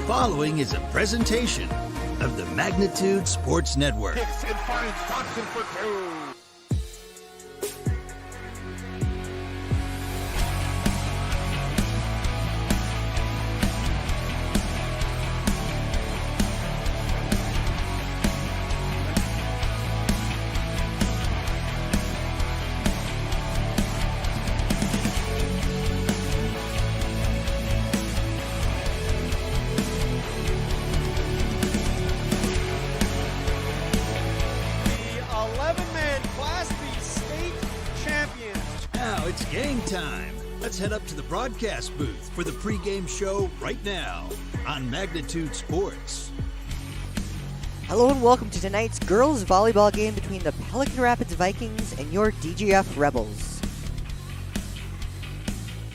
following is a presentation of the Magnitude Sports Network. Kicks and finds Johnson for two. It's game time. Let's head up to the broadcast booth for the pregame show right now on Magnitude Sports. Hello and welcome to tonight's girls volleyball game between the Pelican Rapids Vikings and your DGF Rebels.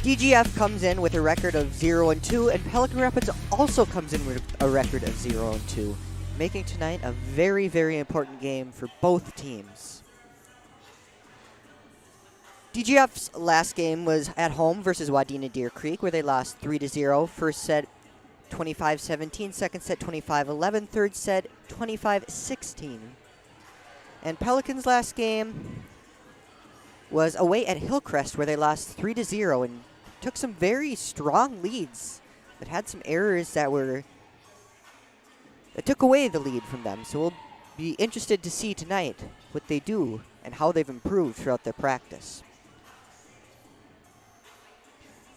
DGF comes in with a record of 0-2, and Pelican Rapids also comes in with a record of 0-2, making tonight a very, very important game for both teams. DGF's last game was at home versus Wadena Deer Creek, where they lost 3-0. First set 25-17, second set 25-11, third set 25-16. And Pelican's last game was away at Hillcrest, where they lost 3-0 and took some very strong leads, but had some errors that took away the lead from them. So we'll be interested to see tonight what they do and how they've improved throughout their practice.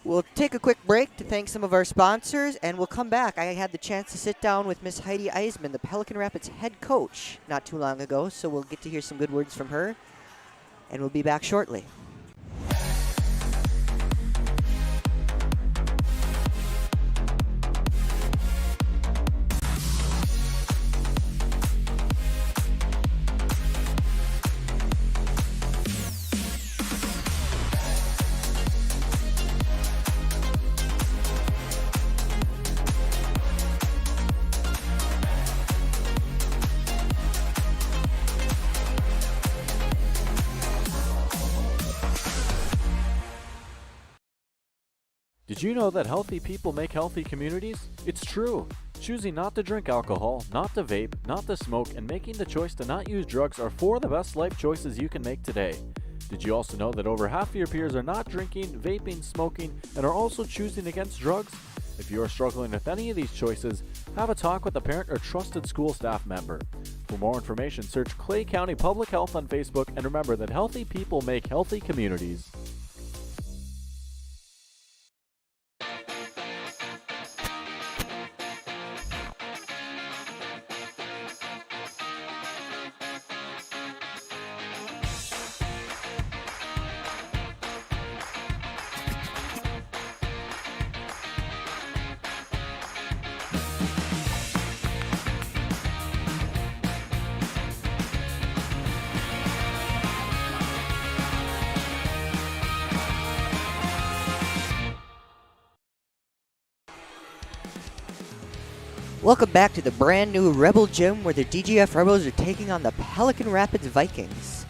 We'll take a quick break to thank some of our sponsors, and we'll come back. I had the chance to sit down with Miss Heidi Eisman, the Pelican Rapids head coach, not too long ago, so we'll get to hear some good words from her, and we'll be back shortly. Did you know that healthy people make healthy communities? It's true. Choosing not to drink alcohol, not to vape, not to smoke, and making the choice to not use drugs are four of the best life choices you can make today. Did you also know that over half of your peers are not drinking, vaping, smoking, and are also choosing against drugs? If you are struggling with any of these choices, have a talk with a parent or trusted school staff member. For more information, search Clay County Public Health on Facebook, and remember that healthy people make healthy communities. Welcome back to the brand new Rebel Gym, where the DGF Rebels are taking on the Pelican Rapids Vikings.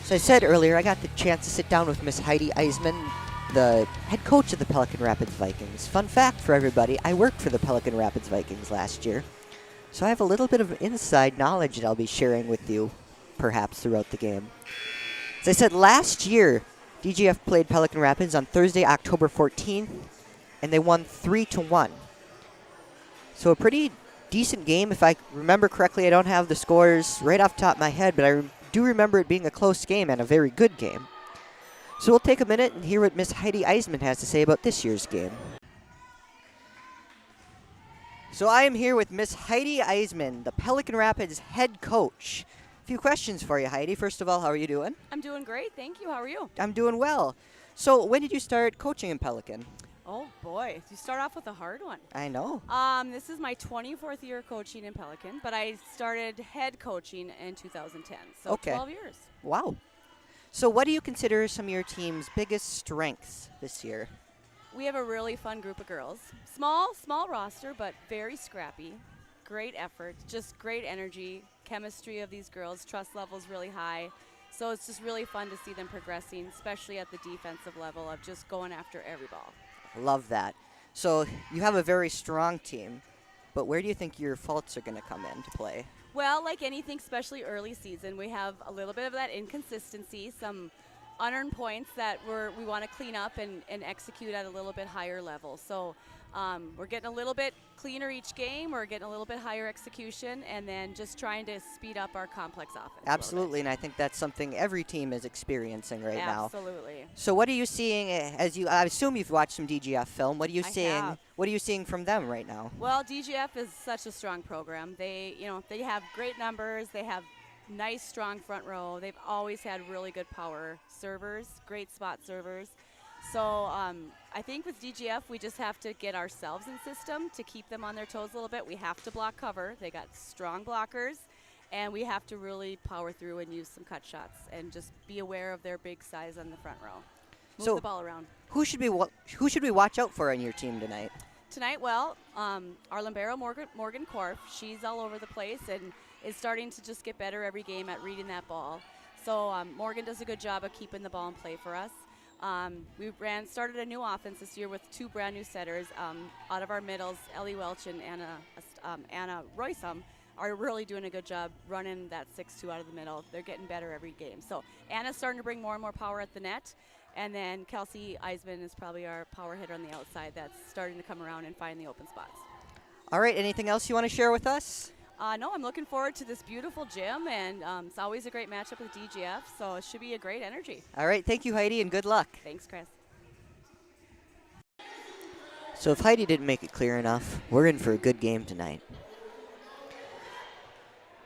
So I said earlier, I got the chance to sit down with Miss Heidi Eisman, the head coach of the Pelican Rapids Vikings. Fun fact for everybody, I worked for the Pelican Rapids Vikings last year. So I have a little bit of inside knowledge that I'll be sharing with you, perhaps, throughout the game. As I said, last year, DGF played Pelican Rapids on Thursday, October 14th, and they won 3-1. So a pretty decent game, if I remember correctly. I don't have the scores right off the top of my head, but I do remember it being a close game and a very good game. So we'll take a minute and hear what Miss Heidi Eisman has to say about this year's game. So I am here with Miss Heidi Eisman, the Pelican Rapids head coach. A few questions for you, Heidi. First of all, how are you doing? I'm doing great, thank you. How are you? I'm doing well. So when did you start coaching in Pelican? Oh boy, you start off with a hard one. I know. This is my 24th year coaching in Pelican, but I started head coaching in 2010, so Okay. 12 years. Wow. So what do you consider some of your team's biggest strengths this year? We have a really fun group of girls. Small roster, but very scrappy. Great effort, just great energy, chemistry of these girls, trust levels really high. So it's just really fun to see them progressing, especially at the defensive level of just going after every ball. Love that. So you have a very strong team. but where do you think your faults are going to come into play? Well, like anything, especially early season, we have a little bit of that inconsistency, some unearned points that we want to clean up and execute at a little bit higher level. So we're getting a little bit cleaner each game. We're getting a little bit higher execution, and then just trying to speed up our complex offense. Absolutely, and I think that's something every team is experiencing right now. Absolutely. So what are you seeing I assume you've watched some DGF film. What are you seeing? have. What are you seeing from them right now? Well, DGF is such a strong program. They have great numbers. They have nice, strong front row. They've always had really good power servers, great spot servers. So I think with DGF, we just have to get ourselves in system to keep them on their toes a little bit. We have to block cover. They got strong blockers, and we have to really power through and use some cut shots and just be aware of their big size on the front row. Move the ball around. Who should we watch out for on your team tonight? Tonight, well, our libero, Morgan Korf, she's all over the place and is starting to just get better every game at reading that ball. So Morgan does a good job of keeping the ball in play for us. We started a new offense this year with 2 brand new setters. Out of our middles, Ellie Welch and Anna Roysum are really doing a good job running that 6-2 out of the middle. They're getting better every game. So Anna's starting to bring more and more power at the net. And then Kelsey Eisman is probably our power hitter on the outside that's starting to come around and find the open spots. All right, anything else you want to share with us? No, I'm looking forward to this beautiful gym, and it's always a great matchup with DGF, so it should be a great energy. All right, thank you, Heidi, and good luck. Thanks, Chris. So if Heidi didn't make it clear enough, we're in for a good game tonight.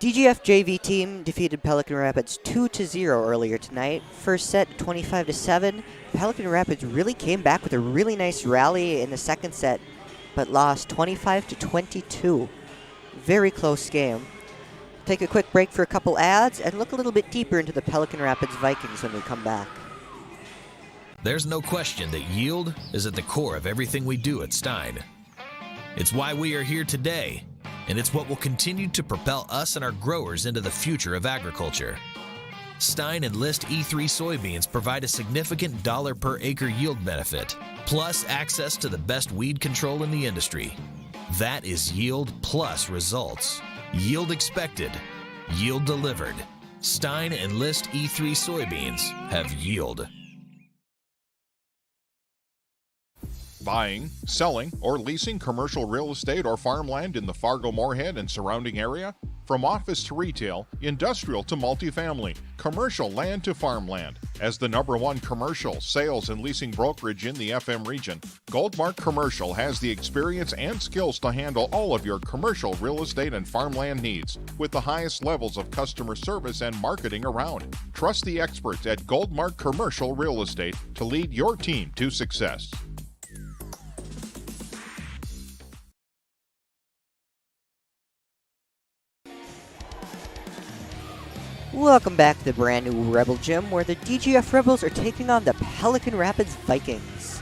DGF JV team defeated Pelican Rapids 2-0 earlier tonight. First set 25-7. Pelican Rapids really came back with a really nice rally in the second set, but lost 25-22. Very close game. Take a quick break for a couple ads and look a little bit deeper into the Pelican Rapids Vikings when we come back. There's no question that yield is at the core of everything we do at Stein. It's why we are here today, and it's what will continue to propel us and our growers into the future of agriculture. Stein Enlist E3 soybeans provide a significant dollar per acre yield benefit, plus access to the best weed control in the industry. That is yield plus results. Yield expected, yield delivered. Stein Enlist E3 soybeans have yield. Buying, selling, or leasing commercial real estate or farmland in the Fargo-Moorhead and surrounding area? From office to retail, industrial to multifamily, commercial land to farmland. As the #1 commercial, sales, and leasing brokerage in the FM region, Goldmark Commercial has the experience and skills to handle all of your commercial real estate and farmland needs with the highest levels of customer service and marketing around. Trust the experts at Goldmark Commercial Real Estate to lead your team to success. Welcome back to the brand new Rebel Gym, where the DGF Rebels are taking on the Pelican Rapids Vikings.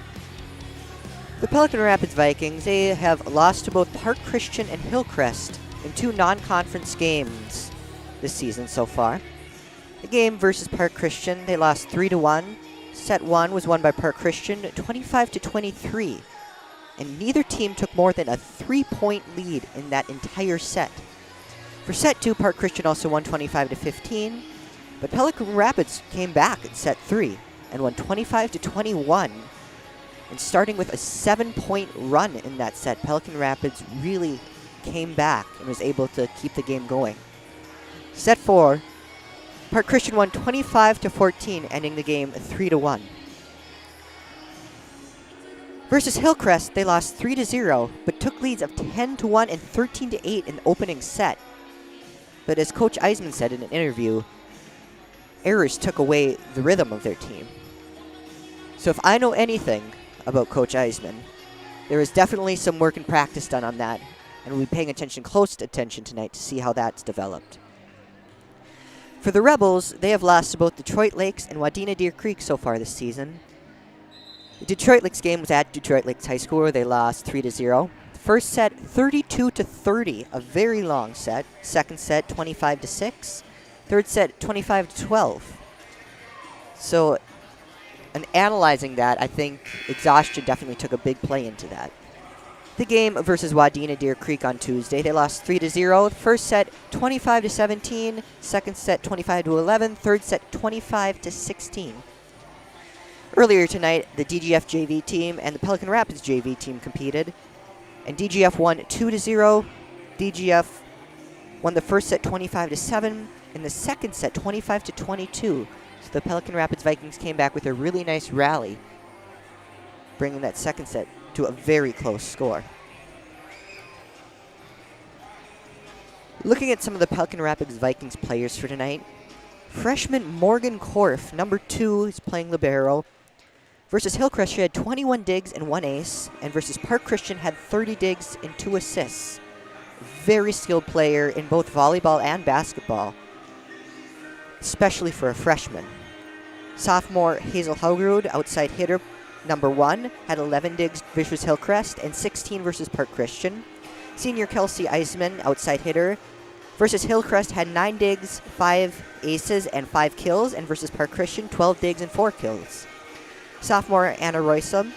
The Pelican Rapids Vikings, they have lost to both Park Christian and Hillcrest in 2 non-conference games this season so far. The game versus Park Christian, they lost 3-1. Set 1 was won by Park Christian 25-23, and neither team took more than a 3-point lead in that entire set. For set 2, Park Christian also won 25-15, but Pelican Rapids came back in set 3 and won 25-21. And starting with a 7-point run in that set, Pelican Rapids really came back and was able to keep the game going. Set 4, Park Christian won 25-14, ending the game 3-1. Versus Hillcrest, they lost 3-0, but took leads of 10-1 and 13-8 in the opening set. But as Coach Eisman said in an interview, errors took away the rhythm of their team. So if I know anything about Coach Eisman, there is definitely some work and practice done on that, and we'll be paying close attention tonight to see how that's developed. For the Rebels, they have lost to both Detroit Lakes and Wadena Deer Creek so far this season. The Detroit Lakes game was at Detroit Lakes High School, where they lost 3-0. First set, 32-30, a very long set. Second set, 25-6. Third set, 25-12. So, in analyzing that, I think exhaustion definitely took a big play into that. the game versus Wadena Deer Creek on Tuesday. They lost 3-0. First set 25-17, second set 25-11, third set 25-16. Earlier tonight, the DGF JV team and the Pelican Rapids JV team competed, and DGF won 2-0. DGF won the first set 25-7, and the second set 25-22. So the Pelican Rapids Vikings came back with a really nice rally, bringing that second set to a very close score. Looking at some of the Pelican Rapids Vikings players for tonight, freshman Morgan Korf, number 2, is playing libero. Versus Hillcrest, she had 21 digs and 1 ace, and versus Park Christian had 30 digs and 2 assists. Very skilled player in both volleyball and basketball, especially for a freshman. Sophomore Hazel Haugrud, outside hitter, number 1, had 11 digs versus Hillcrest and 16 versus Park Christian. Senior Kelsey Eisman, outside hitter, versus Hillcrest had 9 digs, 5 aces, and 5 kills, and versus Park Christian, 12 digs and 4 kills. Sophomore Anna Roysum,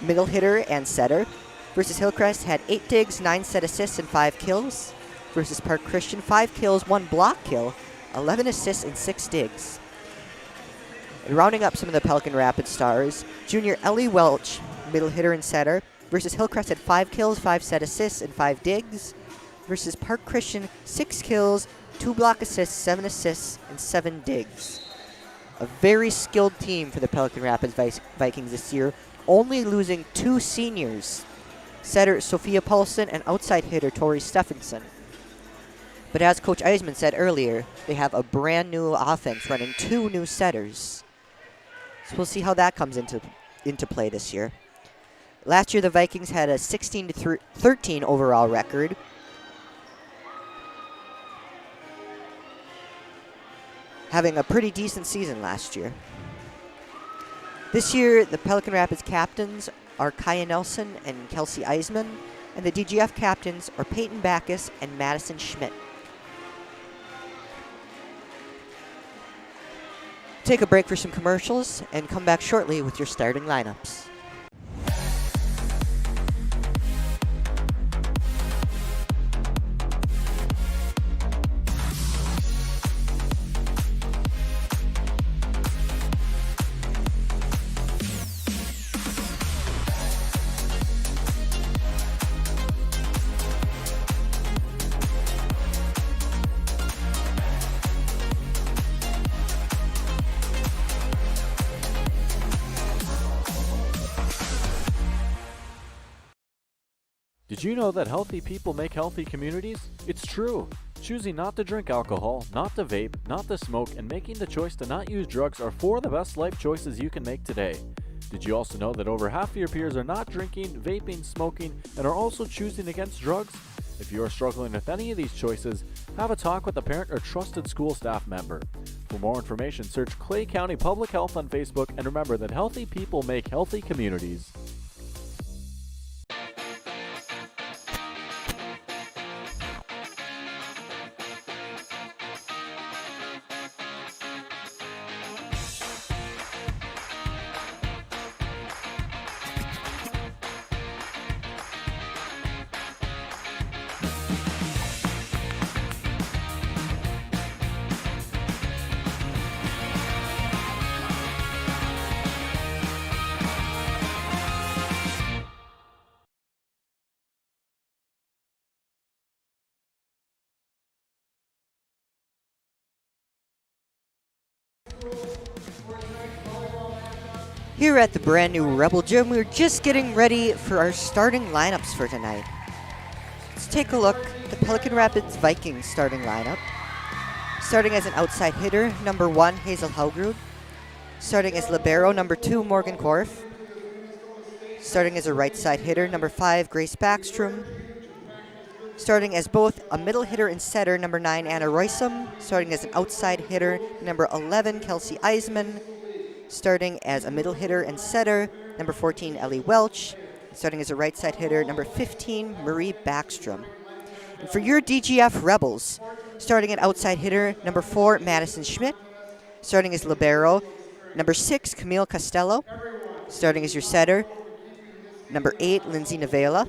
middle hitter and setter, versus Hillcrest had 8 digs, 9 set assists, and 5 kills. Versus Park Christian, 5 kills, 1 block kill, 11 assists, and 6 digs. And rounding up some of the Pelican Rapids stars, junior Ellie Welch, middle hitter and setter, versus Hillcrest had 5 kills, 5 set assists, and 5 digs. Versus Park Christian, 6 kills, 2 block assists, 7 assists, and 7 digs. A very skilled team for the Pelican Rapids Vikings this year, only losing 2 seniors, setter Sophia Paulson and outside hitter Tori Stephenson. But as Coach Eisman said earlier, they have a brand new offense running 2 new setters. So we'll see how that comes into play this year. Last year the Vikings had a 16-13 overall record. Having a pretty decent season last year. This year, the Pelican Rapids captains are Kaya Nelson and Kelsey Eisman, and the DGF captains are Peyton Backus and Madison Schmidt. Take a break for some commercials and come back shortly with your starting lineups. Did you know that healthy people make healthy communities? It's true. Choosing not to drink alcohol, not to vape, not to smoke, and making the choice to not use drugs are 4 of the best life choices you can make today. Did you also know that over half of your peers are not drinking, vaping, smoking, and are also choosing against drugs? If you are struggling with any of these choices, have a talk with a parent or trusted school staff member. For more information, search Clay County Public Health on Facebook, and remember that healthy people make healthy communities. Here at the brand new Rebel Gym, we're just getting ready for our starting lineups for tonight. Let's take a look at the Pelican Rapids Vikings starting lineup. Starting as an outside hitter, number 1, Hazel Haugrud. Starting as libero, number 2, Morgan Korf. Starting as a right side hitter, number 5, Grace Backstrom. Starting as both a middle hitter and setter, number 9, Anna Roysum. Starting as an outside hitter, number 11, Kelsey Eisman. Starting as a middle hitter and setter, number 14, Ellie Welch. Starting as a right side hitter, number 15, Marie Backstrom. And for your DGF Rebels, starting at outside hitter, number 4, Madison Schmidt. Starting as libero, number 6, Camille Costello. Starting as your setter, Number 8, Lindsay Navela,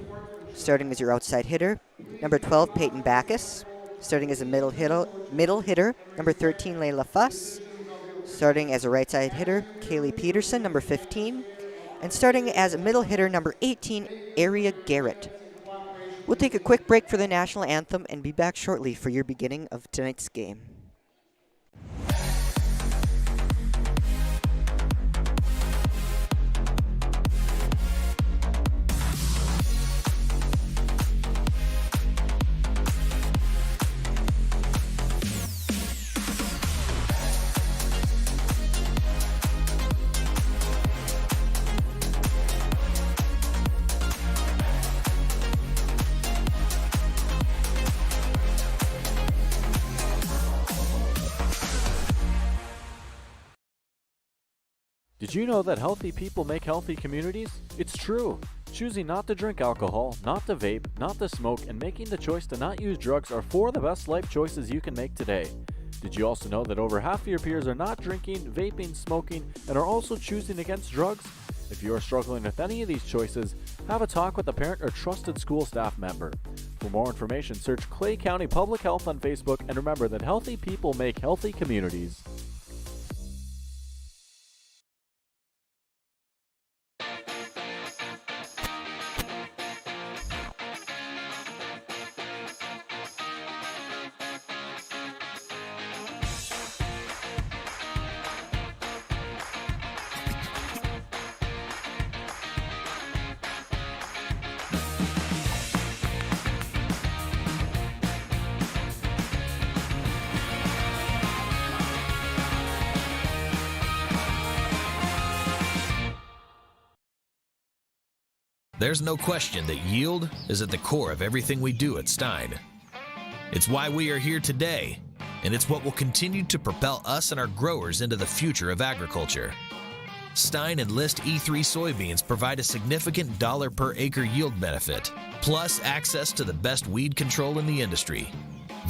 starting as your outside hitter. Number 12, Peyton Backus, starting as a middle hitter. Number 13, Layla Fuss, starting as a right side hitter. Kaylee Peterson, number 15. And starting as a middle hitter, number 18, Aria Garrett. We'll take a quick break for the national anthem and be back shortly for your beginning of tonight's game. Did you know that healthy people make healthy communities? It's true. Choosing not to drink alcohol, not to vape, not to smoke, and making the choice to not use drugs are 4 of the best life choices you can make today. Did you also know that over half of your peers are not drinking, vaping, smoking, and are also choosing against drugs? If you are struggling with any of these choices, have a talk with a parent or trusted school staff member. For more information, search Clay County Public Health on Facebook, and remember that healthy people make healthy communities. There's no question that yield is at the core of everything we do at Stein. It's why we are here today, and it's what will continue to propel us and our growers into the future of agriculture. Stein Enlist E3 soybeans provide a significant dollar per acre yield benefit, plus access to the best weed control in the industry.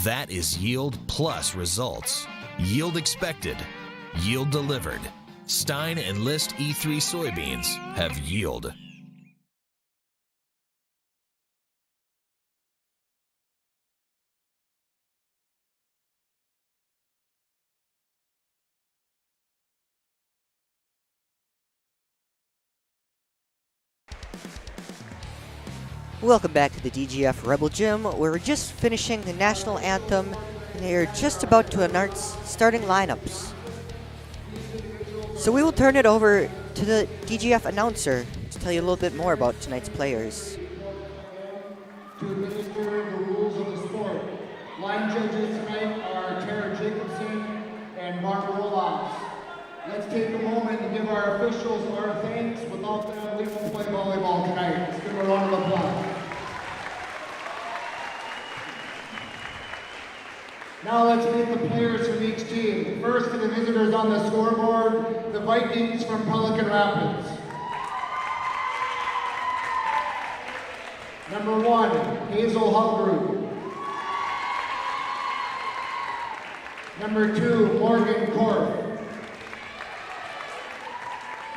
That is yield plus results. Yield expected, yield delivered. Stein Enlist E3 soybeans have yield. Welcome back to the DGF Rebel Gym. We're just finishing the national anthem, and they are just about to announce starting lineups. So we will turn it over to the DGF announcer to tell you a little bit more about tonight's players. To administer the rules of the sport. Line judges tonight are Tara Jacobson and Barbara Roloffs. Let's take a moment and give our officials our thanks. Without them, we won't play volleyball tonight. Let's give them a round of applause. Now let's meet the players from each team. First, to the visitors on the scoreboard, the Vikings from Pelican Rapids. Number 1, Hazel Hallgrew. Number 2, Morgan Korf.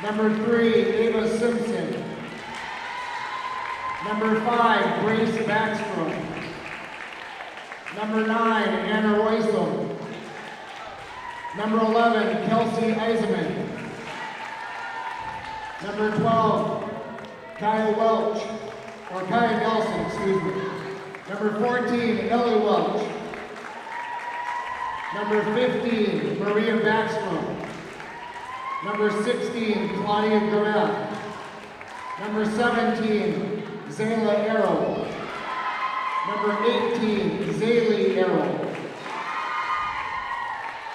Number 3, Ava Simpson. Number 5, Grace Backstrom. Number 9, Anna Roysel. Number 11, Kelsey Eisenman. Number 12, Kaya Welch, or Kaya Nelson, excuse me. Number 14, Ellie Welch. Number 15, Maria Backstrom. Number 16, Claudia Garrett. Number 17, Zayla Arrow. Number 18, Zaylee Arrow.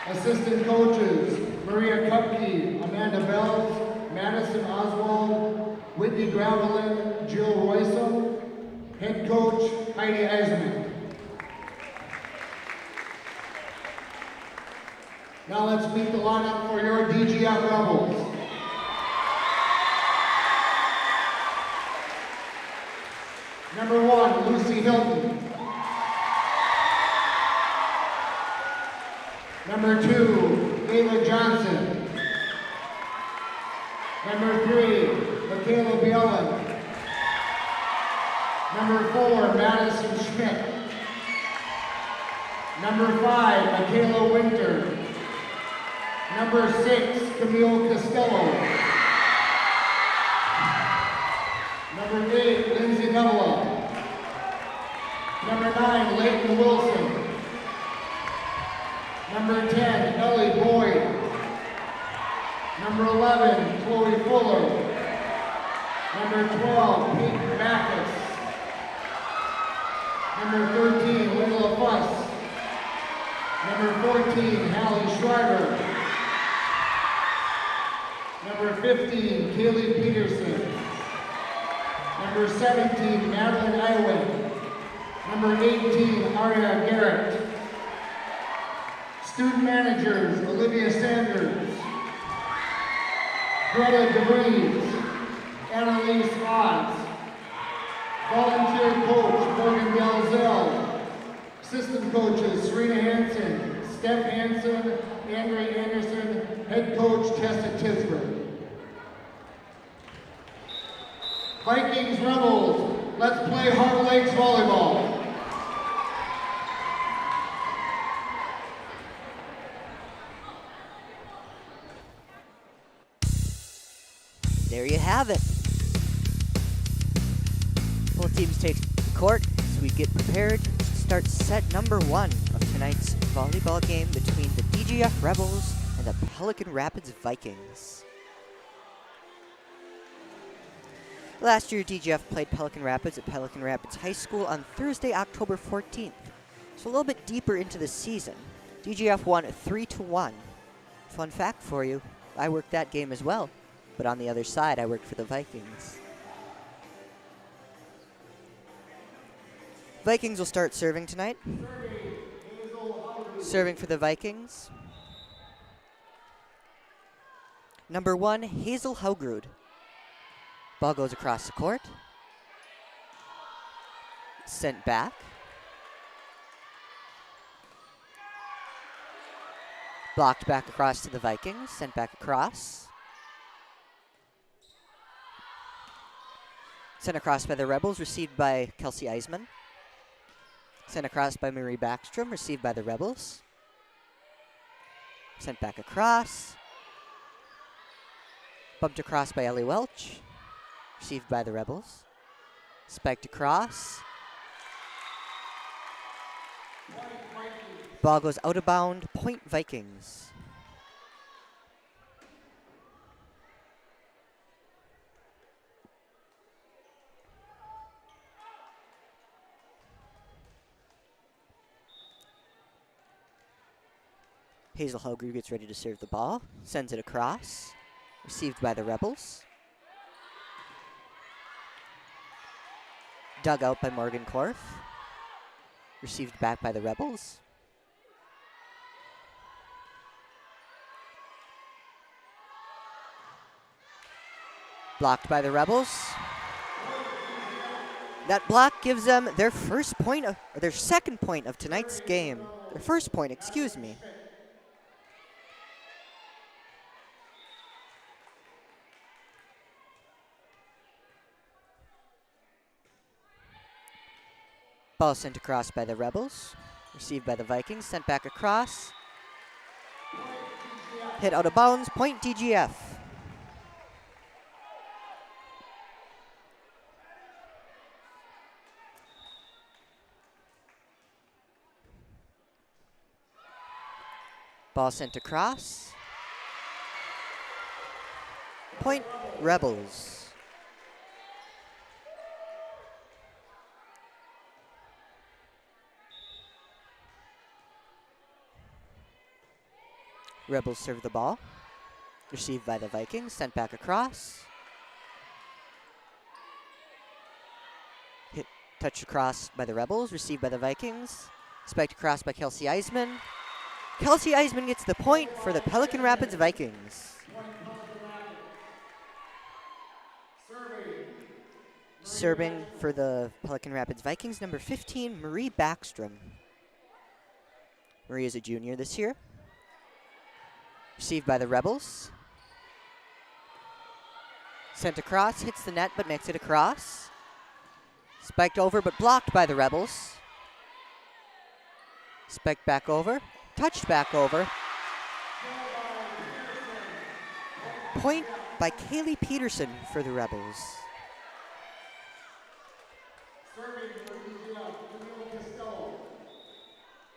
Assistant coaches, Maria Kupke, Amanda Bells, Madison Oswald, Whitney Gravelin, Jill Roysel. Head coach, Heidi Eisenman. Now let's meet the lineup for your DGF Rebels. Number 1, Lucy Hilton. Number 2, Ava Johnson. Number 3, Michaela Bielan. Number 4, Madison Schmidt. Number 5, Michaela Winter. Number 6, Camille Costello. Number 8, Lindsay Nola. Number 9, Leighton Wilson. Number 10, Ellie Boyd. Number 11, Chloe Fuller. Number 12, Pete Backus. Number 13, Wendell Fuss. Number 14, Hallie Schreiber. Number 15, Kaylee Peterson. Number 17, Madeline Iwin. Number 18, Aria Garrett. Student managers, Olivia Sanders, Greta DeVries, Annalise Oz. Volunteer coach, Morgan Dalzell. Assistant coaches, Serena Hansen, Steph Hansen, Andre Anderson, head coach, Tessa Tisbert. Vikings Rebels, let's play Harbor Lakes Volleyball. There you have it. Both teams take the court as we get prepared to start set number 1 of tonight's volleyball game between the DGF Rebels and the Pelican Rapids Vikings. Last year, DGF played Pelican Rapids at Pelican Rapids High School on Thursday, October 14th. So a little bit deeper into the season. DGF won 3-1. Fun fact for you, I worked that game as well. But on the other side, I worked for the Vikings. Vikings will start serving tonight. Serving for the Vikings. Number 1, Hazel Haugrud. Ball goes across the court. Sent back. Blocked back across to the Vikings. Sent back across. Sent across by the Rebels, received by Kelsey Eisman. Sent across by Marie Backstrom, received by the Rebels. Sent back across. Bumped across by Ellie Welch, received by the Rebels. Spiked across. Ball goes out of bound, point Vikings. Hazel Haugrud gets ready to serve the ball, sends it across, received by the Rebels. Dug out by Morgan Korf, received back by the Rebels. Blocked by the Rebels. That block gives them their first point or their second point of tonight's game. Their first point, excuse me. Ball sent across by the Rebels, received by the Vikings, sent back across. Hit out of bounds, point DGF. Ball sent across. Point Rebels. Rebels serve the ball. Received by the Vikings, sent back across. Hit, touched across by the Rebels, received by the Vikings. Spiked across by Kelsey Eisman. Kelsey Eisman gets the point for the Pelican Rapids Vikings. Serving for the Pelican Rapids Vikings, number 15, Marie Backstrom. Marie is a junior this year. Received by the Rebels. Sent across, hits the net, but makes it across. Spiked over, but blocked by the Rebels. Spiked back over. Touched back over. Point by Kaylee Peterson for the Rebels.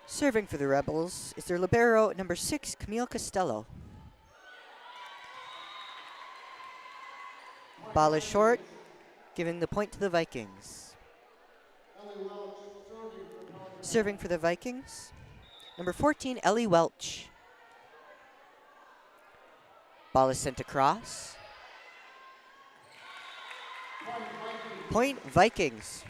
Serving for the Rebels is their libero, number 6, Camille Costello. Ball is short, giving the point to the Vikings. Serving for the Vikings, number 14, Ellie Welch. Ball is sent across. Point Vikings.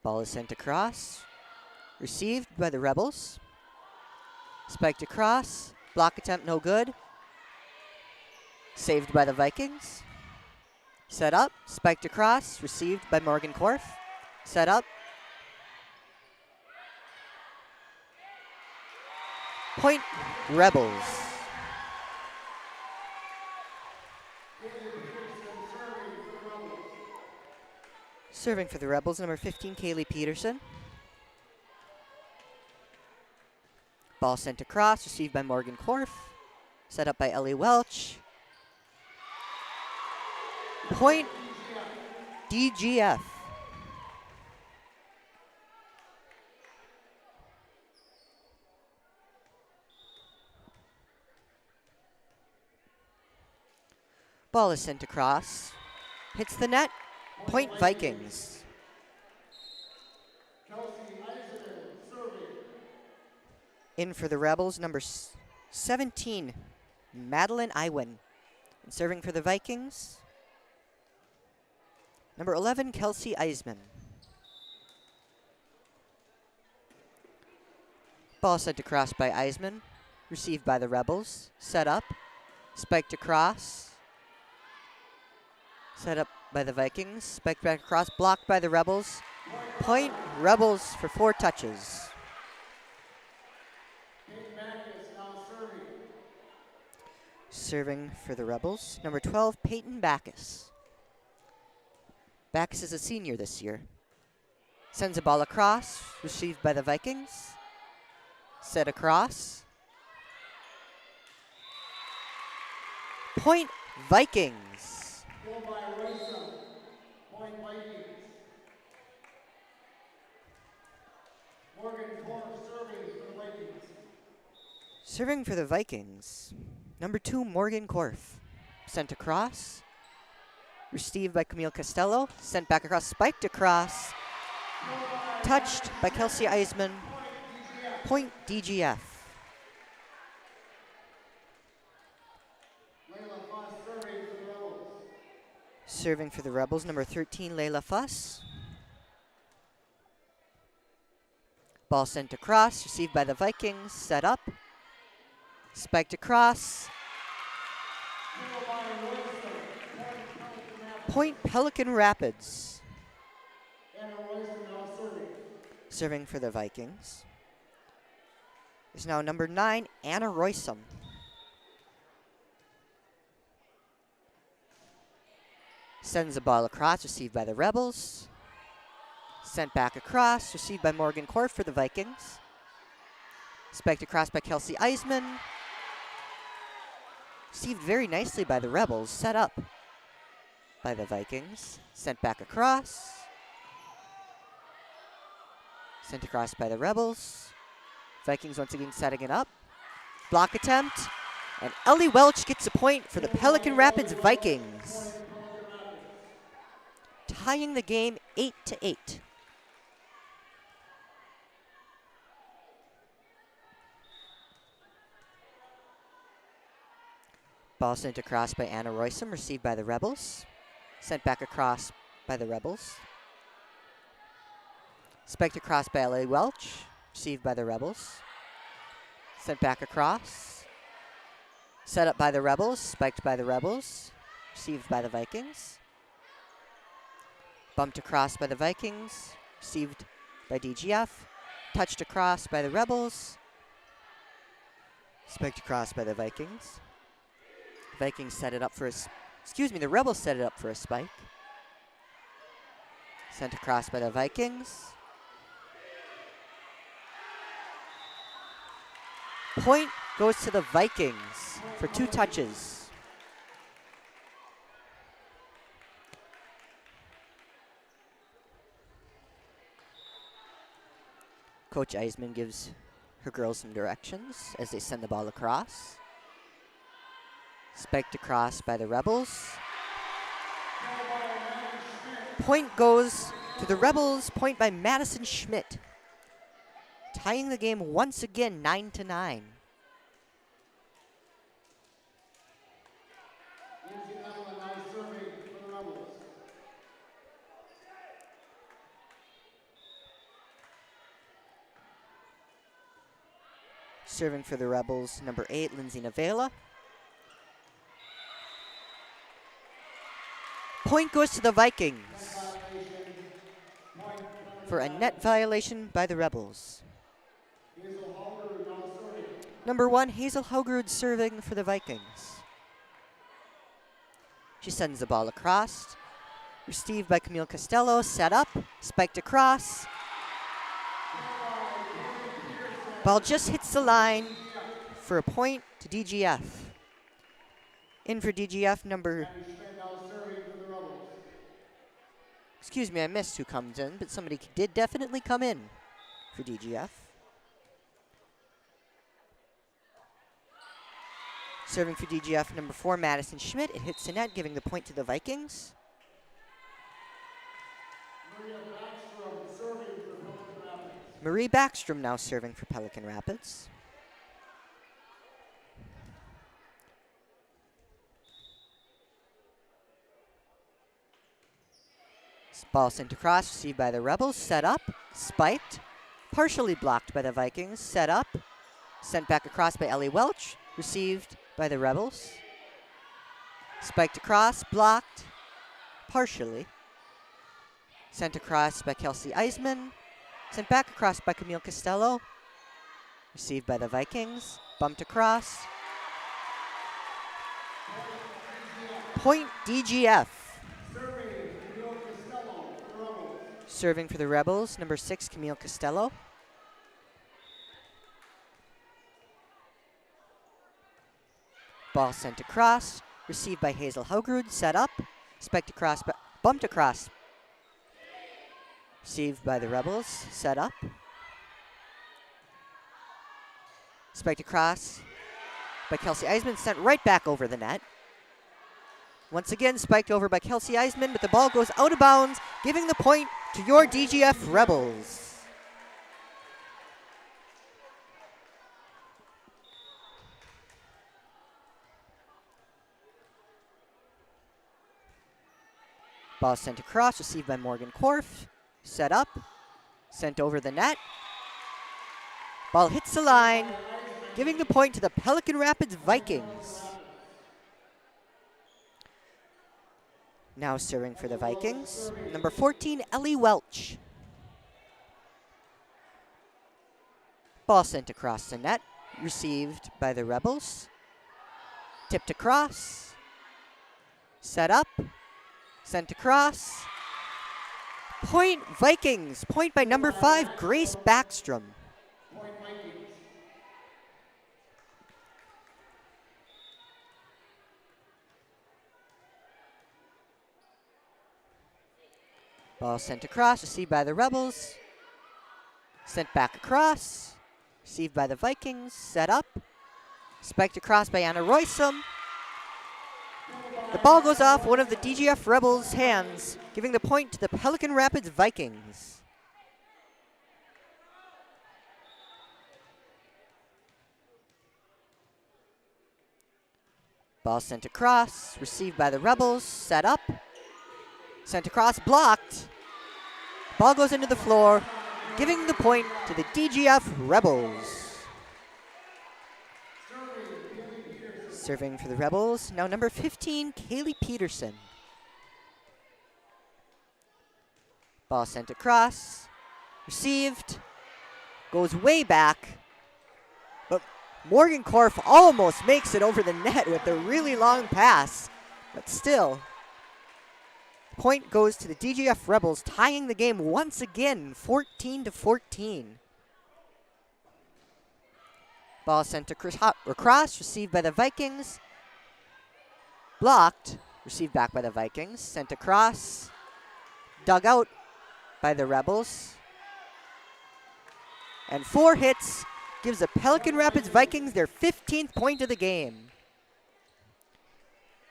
Ball is sent across. Received by the Rebels. Spiked across. Block attempt no good. Saved by the Vikings. Set up. Spiked across. Received by Morgan Korf. Set up. Point Rebels. Serving for the Rebels, number 15, Kaylee Peterson. Ball sent across, received by Morgan Korf. Set up by Ellie Welch. Point DGF. Ball is sent across. Hits the net. Point Vikings. In for the Rebels, number 17, Madeline Iwin. And serving for the Vikings, number 11, Kelsey Eisman. Ball sent across by Eisman. Received by the Rebels. Set up. Spiked across. Set up by the Vikings. Spiked back across. Blocked by the Rebels. Point Rebels for 4 touches. Serving for the Rebels, number 12, Peyton Backus. Backus is a senior this year. Sends a ball across, received by the Vikings. Set across. Point Vikings. Point Vikings. Morgan Korf serving for the Vikings. Serving for the Vikings, number 2, Morgan Korf. Sent across. Received by Camille Costello. Sent back across. Spiked across. Touched by Kelsey Eisman. Point DGF. Serving for the Rebels, number 13, Layla Fuss. Ball sent across. Received by the Vikings. Set up. Spiked across. Point Pelican Rapids. Serving for the Vikings is now number 9, Anna Roysum. Sends the ball across, received by the Rebels. Sent back across, received by Morgan Korf for the Vikings. Spiked across by Kelsey Eisman. Received very nicely by the Rebels, set up by the Vikings. Sent back across. Sent across by the Rebels. Vikings once again setting it up. Block attempt. And Ellie Welch gets a point for the Pelican Rapids Vikings. Tying the game 8-8. Ball sent across by Anna Roysum, received by the Rebels. Sent back across by the Rebels. Spiked across by Ellie Welch, received by the Rebels. Sent back across. Set up by the Rebels, spiked by the Rebels, received by the Vikings. Bumped across by the Vikings, received by DGF. Touched across by the Rebels. Spiked across by the Vikings. Vikings set it up for a... the Rebels set it up for a spike. Sent across by the Vikings. Point goes to the Vikings for 2 touches. Coach Eisman gives her girls some directions as they send the ball across. Spiked across by the Rebels. Point goes to the Rebels, point by Madison Schmidt. Tying the game once again, 9-9. Serving for the Rebels, number 8, Lindsay Navela. Point goes to the Vikings for a net violation by the Rebels. Number 1, Hazel Hogrud serving for the Vikings. She sends the ball across. Received by Camille Costello, set up, spiked across. Ball just hits the line for a point to DGF. In for DGF, number... I missed who comes in, but somebody did definitely come in for DGF. Serving for DGF, number 4, Madison Schmidt. It hits the net, giving the point to the Vikings. Marie Backstrom now serving for Pelican Rapids. Ball sent across, received by the Rebels, set up, spiked, partially blocked by the Vikings, set up, sent back across by Ellie Welch, received by the Rebels. Spiked across, blocked, partially. Sent across by Kelsey Eisman, sent back across by Camille Costello, received by the Vikings, bumped across. Point DGF. Serving for the Rebels, number 6, Camille Costello. Ball sent across, received by Hazel Hogrud, set up, spiked across, bumped across. Received by the Rebels, set up. Spiked across by Kelsey Eisman, sent right back over the net. Once again, spiked over by Kelsey Eisman, but the ball goes out of bounds, giving the point to your DGF Rebels. Ball sent across, received by Morgan Korf, set up, sent over the net. Ball hits the line, giving the point to the Pelican Rapids Vikings. Now serving for the Vikings, number 14, Ellie Welch. Ball sent across the net, received by the Rebels. Tipped across, set up, sent across. Point Vikings, point by number 5, Grace Backstrom. Ball sent across, received by the Rebels. Sent back across, received by the Vikings, set up. Spiked across by Anna Roysum. The ball goes off one of the DGF Rebels' hands, giving the point to the Pelican Rapids Vikings. Ball sent across, received by the Rebels, set up. Sent across, blocked. Ball goes into the floor, giving the point to the DGF Rebels. Serving for the Rebels, now number 15, Kaylee Peterson. Ball sent across, received, goes way back, but Morgan Korf almost makes it over the net with a really long pass, but still. Point goes to the DGF Rebels, tying the game once again, 14-14. Ball sent across, received by the Vikings. Blocked, received back by the Vikings. Sent across, dug out by the Rebels. And 4 hits gives the Pelican Rapids Vikings their 15th point of the game.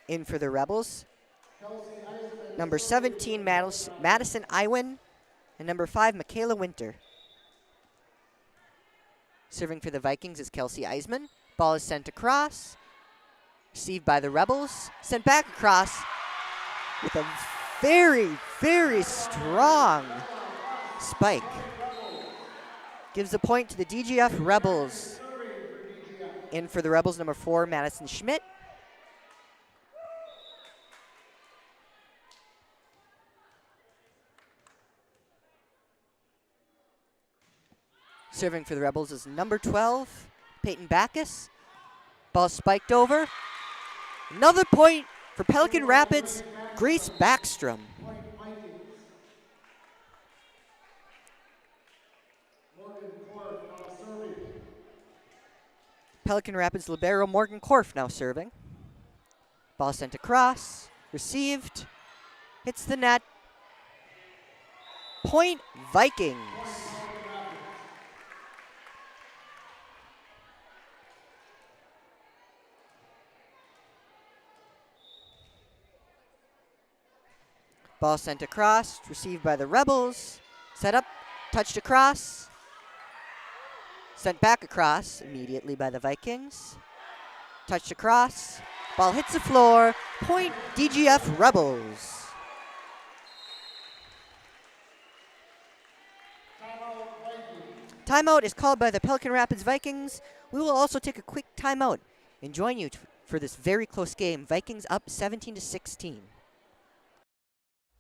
In for the Rebels, number 17, Madison Iwin, and number 5, Michaela Winter. Serving for the Vikings is Kelsey Eisman. Ball is sent across, received by the Rebels, sent back across with a very, very strong spike. Gives the point to the DGF Rebels. In for the Rebels, number 4, Madison Schmidt. Serving for the Rebels is number 12, Peyton Backus. Ball spiked over. Another point for Pelican Rapids, Grace Backstrom. Pelican Rapids libero Morgan Korf now serving. Ball sent across, received, hits the net. Point Vikings. Ball sent across, received by the Rebels. Set up, touched across. Sent back across immediately by the Vikings. Touched across. Ball hits the floor. Point DGF Rebels. Timeout is called by the Pelican Rapids Vikings. We will also take a quick timeout and join you for this very close game. Vikings up 17-16.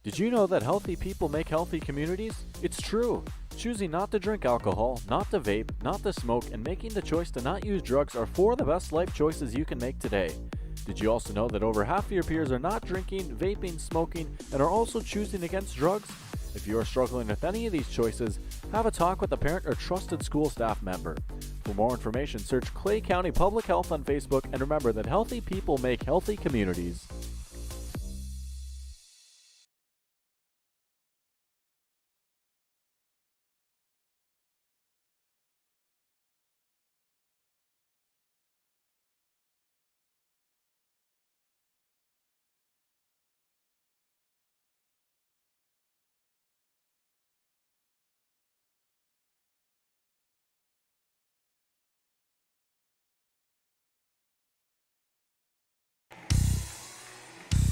Did you know that healthy people make healthy communities? It's true. Choosing not to drink alcohol, not to vape, not to smoke, and making the choice to not use drugs are 4 of the best life choices you can make today. Did you also know that over half of your peers are not drinking, vaping, smoking, and are also choosing against drugs? If you are struggling with any of these choices, have a talk with a parent or trusted school staff member. For more information, search Clay County Public Health on Facebook, and remember that healthy people make healthy communities.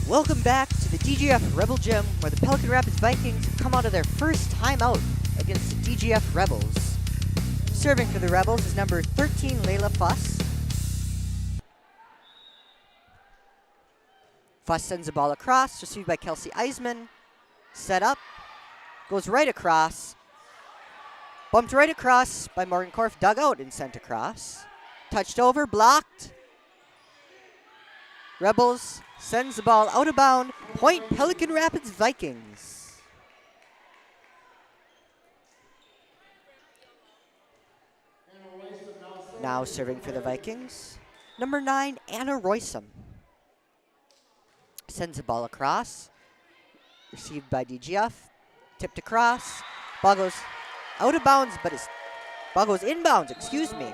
Welcome back to the DGF Rebel Gym, where the Pelican Rapids Vikings have come out of their first timeout against the DGF Rebels. Serving for the Rebels is number 13, Layla Fuss. Fuss sends the ball across, received by Kelsey Eisman. Set up, goes right across. Bumped right across by Morgan Korf, dug out and sent across. Touched over, blocked. Rebels sends the ball out of bounds. Point Pelican Rapids Vikings. Now serving for the Vikings, number 9, Anna Roysum. Sends the ball across. Received by DGF. Tipped across. Ball goes out of bounds, but ball goes inbounds, excuse me.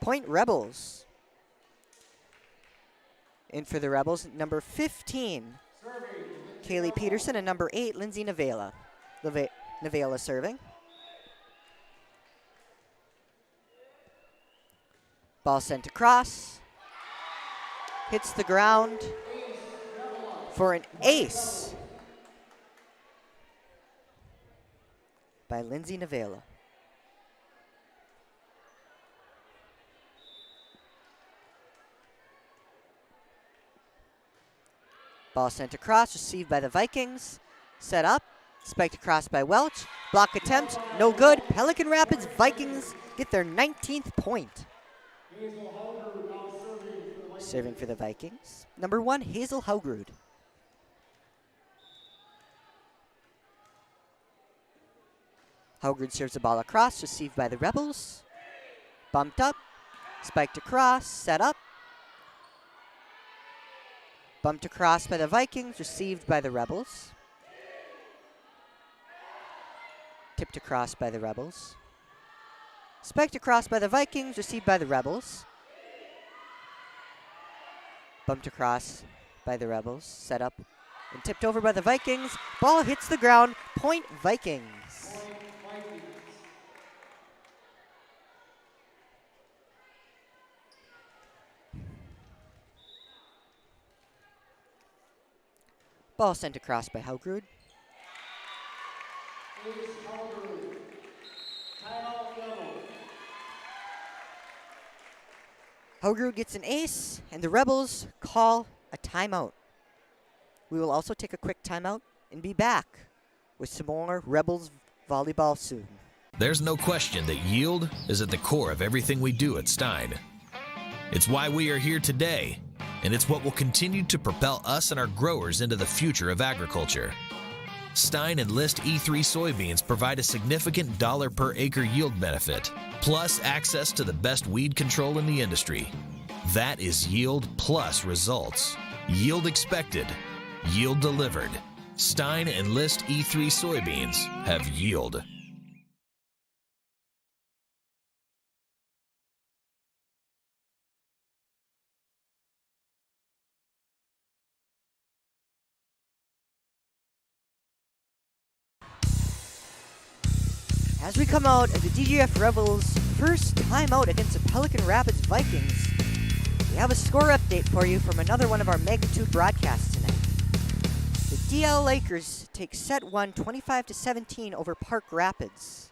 Point Rebels. In for the Rebels, number 15, Kaylee Peterson, and number 8, Lindsay Navela. Navela serving. Ball sent across. Hits the ground for an ace by Lindsay Navela. Ball sent across, received by the Vikings. Set up, spiked across by Welch. Block attempt, no good. Pelican Rapids Vikings get their 19th point. Serving for the Vikings. Number 1, Hazel Haugrud. Haugrud serves the ball across, received by the Rebels. Bumped up, spiked across, set up. Bumped across by the Vikings, received by the Rebels. Tipped across by the Rebels. Spiked across by the Vikings, received by the Rebels. Bumped across by the Rebels, set up, and tipped over by the Vikings. Ball hits the ground, point Vikings. Ball sent across by Haugrud. Haugrud gets an ace, and the Rebels call a timeout. We will also take a quick timeout and be back with some more Rebels volleyball soon. There's no question that yield is at the core of everything we do at Stein. It's why we are here today, and it's what will continue to propel us and our growers into the future of agriculture. Stein Enlist E3 soybeans provide a significant dollar per acre yield benefit, plus access to the best weed control in the industry. That is yield plus results. Yield expected, yield delivered. Stein Enlist E3 soybeans have yield. As we come out of the DGF Rebels' first time out against the Pelican Rapids Vikings, we have a score update for you from another one of our Magnitude broadcasts tonight. The DL Lakers take set 1 25-17 over Park Rapids.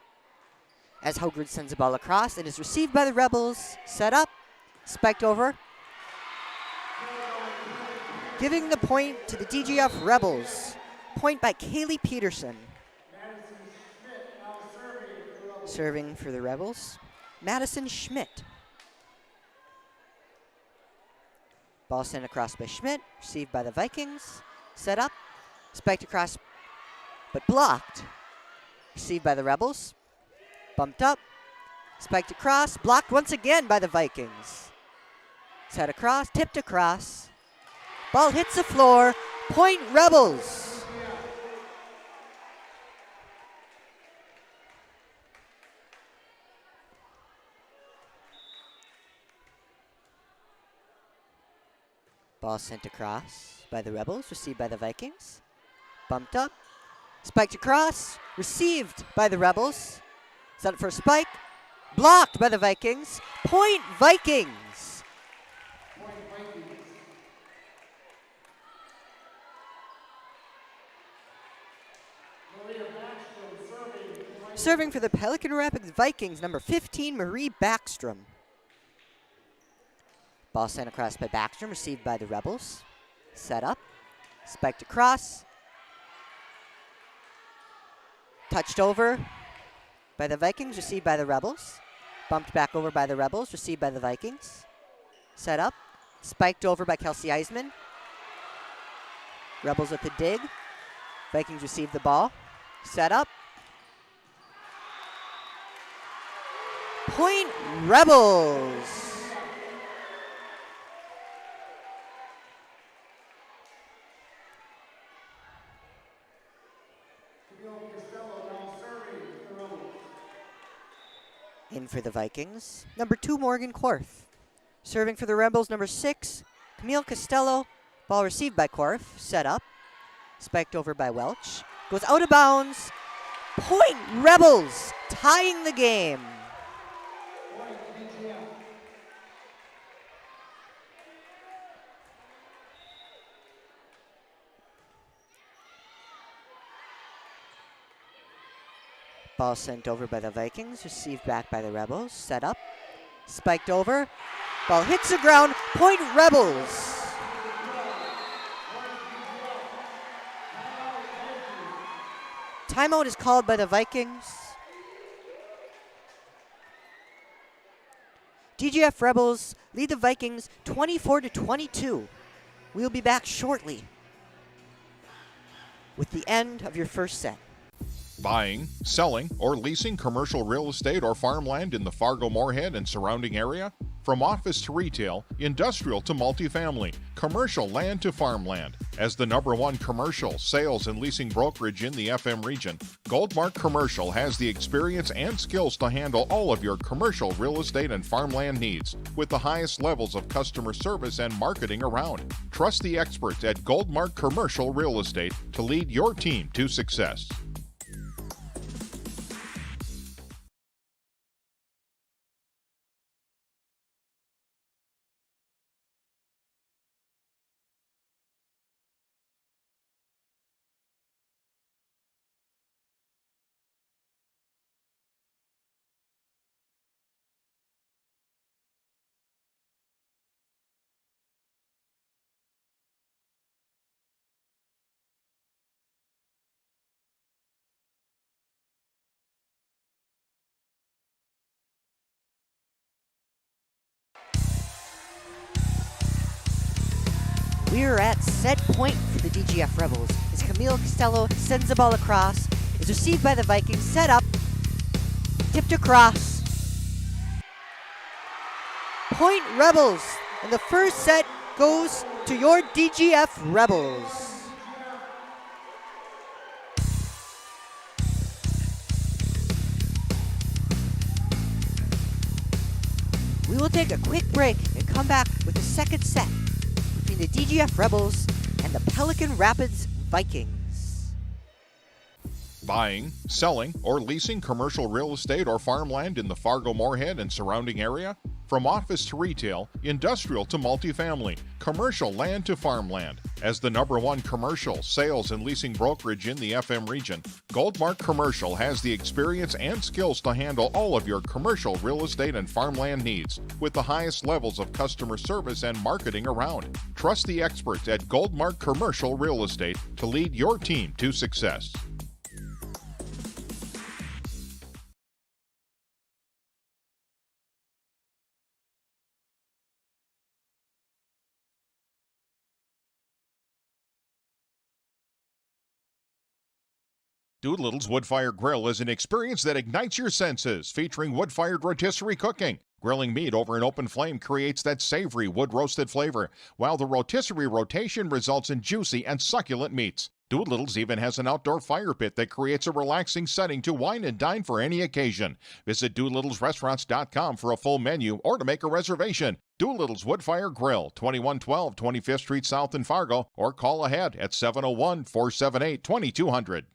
As Haugrud sends the ball across, it is received by the Rebels, set up, spiked over, giving the point to the DGF Rebels. Point by Kaylee Peterson. Serving for the Rebels, Madison Schmidt. Ball sent across by Schmidt, received by the Vikings. Set up, spiked across, but blocked. Received by the Rebels. Bumped up, spiked across, blocked once again by the Vikings. Set across, tipped across. Ball hits the floor, point Rebels. Ball sent across by the Rebels, received by the Vikings. Bumped up, spiked across, received by the Rebels. Set up for a spike, blocked by the Vikings. Point Vikings! Serving for the Pelican Rapids Vikings, number 15, Marie Backstrom. Ball sent across by Backstrom, received by the Rebels. Set up, spiked across. Touched over by the Vikings, received by the Rebels. Bumped back over by the Rebels, received by the Vikings. Set up, spiked over by Kelsey Eisman. Rebels with the dig. Vikings receive the ball. Set up. Point Rebels! In for the Vikings, number 2, Morgan Korf. Serving for the Rebels, number 6, Camille Costello. Ball received by Korf, set up, spiked over by Welch. Goes out of bounds. Point Rebels, tying the game. Ball sent over by the Vikings, received back by the Rebels, set up, spiked over, ball hits the ground, point Rebels. Timeout is called by the Vikings. DGF Rebels lead the Vikings 24-22. We'll be back shortly with the end of your first set. Buying, selling, or leasing commercial real estate or farmland in the Fargo-Moorhead and surrounding area? From office to retail, industrial to multifamily, commercial land to farmland. As the #1 commercial, sales, and leasing brokerage in the FM region, Goldmark Commercial has the experience and skills to handle all of your commercial real estate and farmland needs with the highest levels of customer service and marketing around. Trust the experts at Goldmark Commercial Real Estate to lead your team to success. We're at set point for the DGF Rebels as Camille Costello sends the ball across, is received by the Vikings, set up, tipped across. Point Rebels, and the first set goes to your DGF Rebels. We will take a quick break and come back with the second set between the DGF Rebels and the Pelican Rapids Vikings. Buying, selling, or leasing commercial real estate or farmland in the Fargo-Moorhead and surrounding area? From office to retail, industrial to multifamily, commercial land to farmland. As the #1 commercial, sales, and leasing brokerage in the FM region, Goldmark Commercial has the experience and skills to handle all of your commercial real estate and farmland needs with the highest levels of customer service and marketing around. Trust the experts at Goldmark Commercial Real Estate to lead your team to success. Doolittle's Wood-Fired Grill is an experience that ignites your senses, featuring wood-fired rotisserie cooking. Grilling meat over an open flame creates that savory wood-roasted flavor, while the rotisserie rotation results in juicy and succulent meats. Doolittle's even has an outdoor fire pit that creates a relaxing setting to wine and dine for any occasion. Visit DoolittlesRestaurants.com for a full menu or to make a reservation. Doolittle's Wood-Fired Grill, 2112 25th Street South in Fargo, or call ahead at 701-478-2200.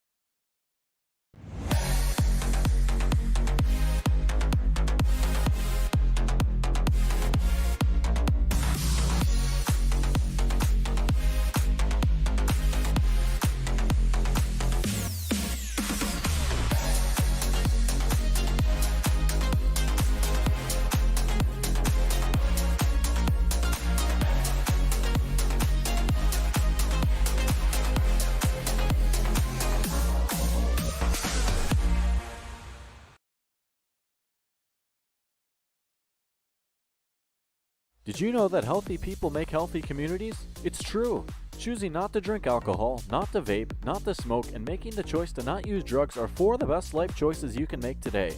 Did you know that healthy people make healthy communities? It's true. Choosing not to drink alcohol, not to vape, not to smoke, and making the choice to not use drugs are 4 of the best life choices you can make today.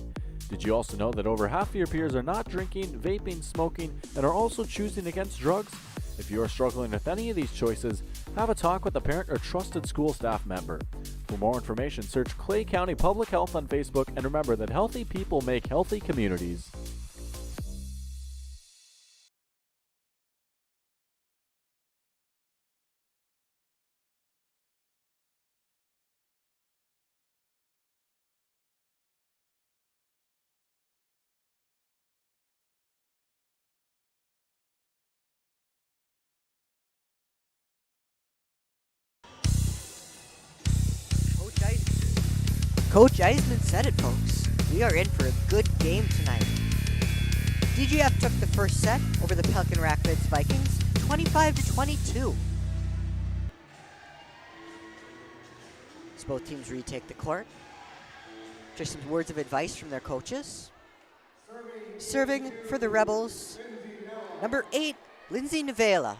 Did you also know that over half of your peers are not drinking, vaping, smoking, and are also choosing against drugs? If you are struggling with any of these choices, have a talk with a parent or trusted school staff member. For more information, search Clay County Public Health on Facebook, and remember that healthy people make healthy communities. Coach Eisman said it, folks. We are in for a good game tonight. DGF took the first set over the Pelican Rapids Vikings, 25-22. As both teams retake the court, just some words of advice from their coaches. Serving for the Rebels, number 8, Lindsay Nevela.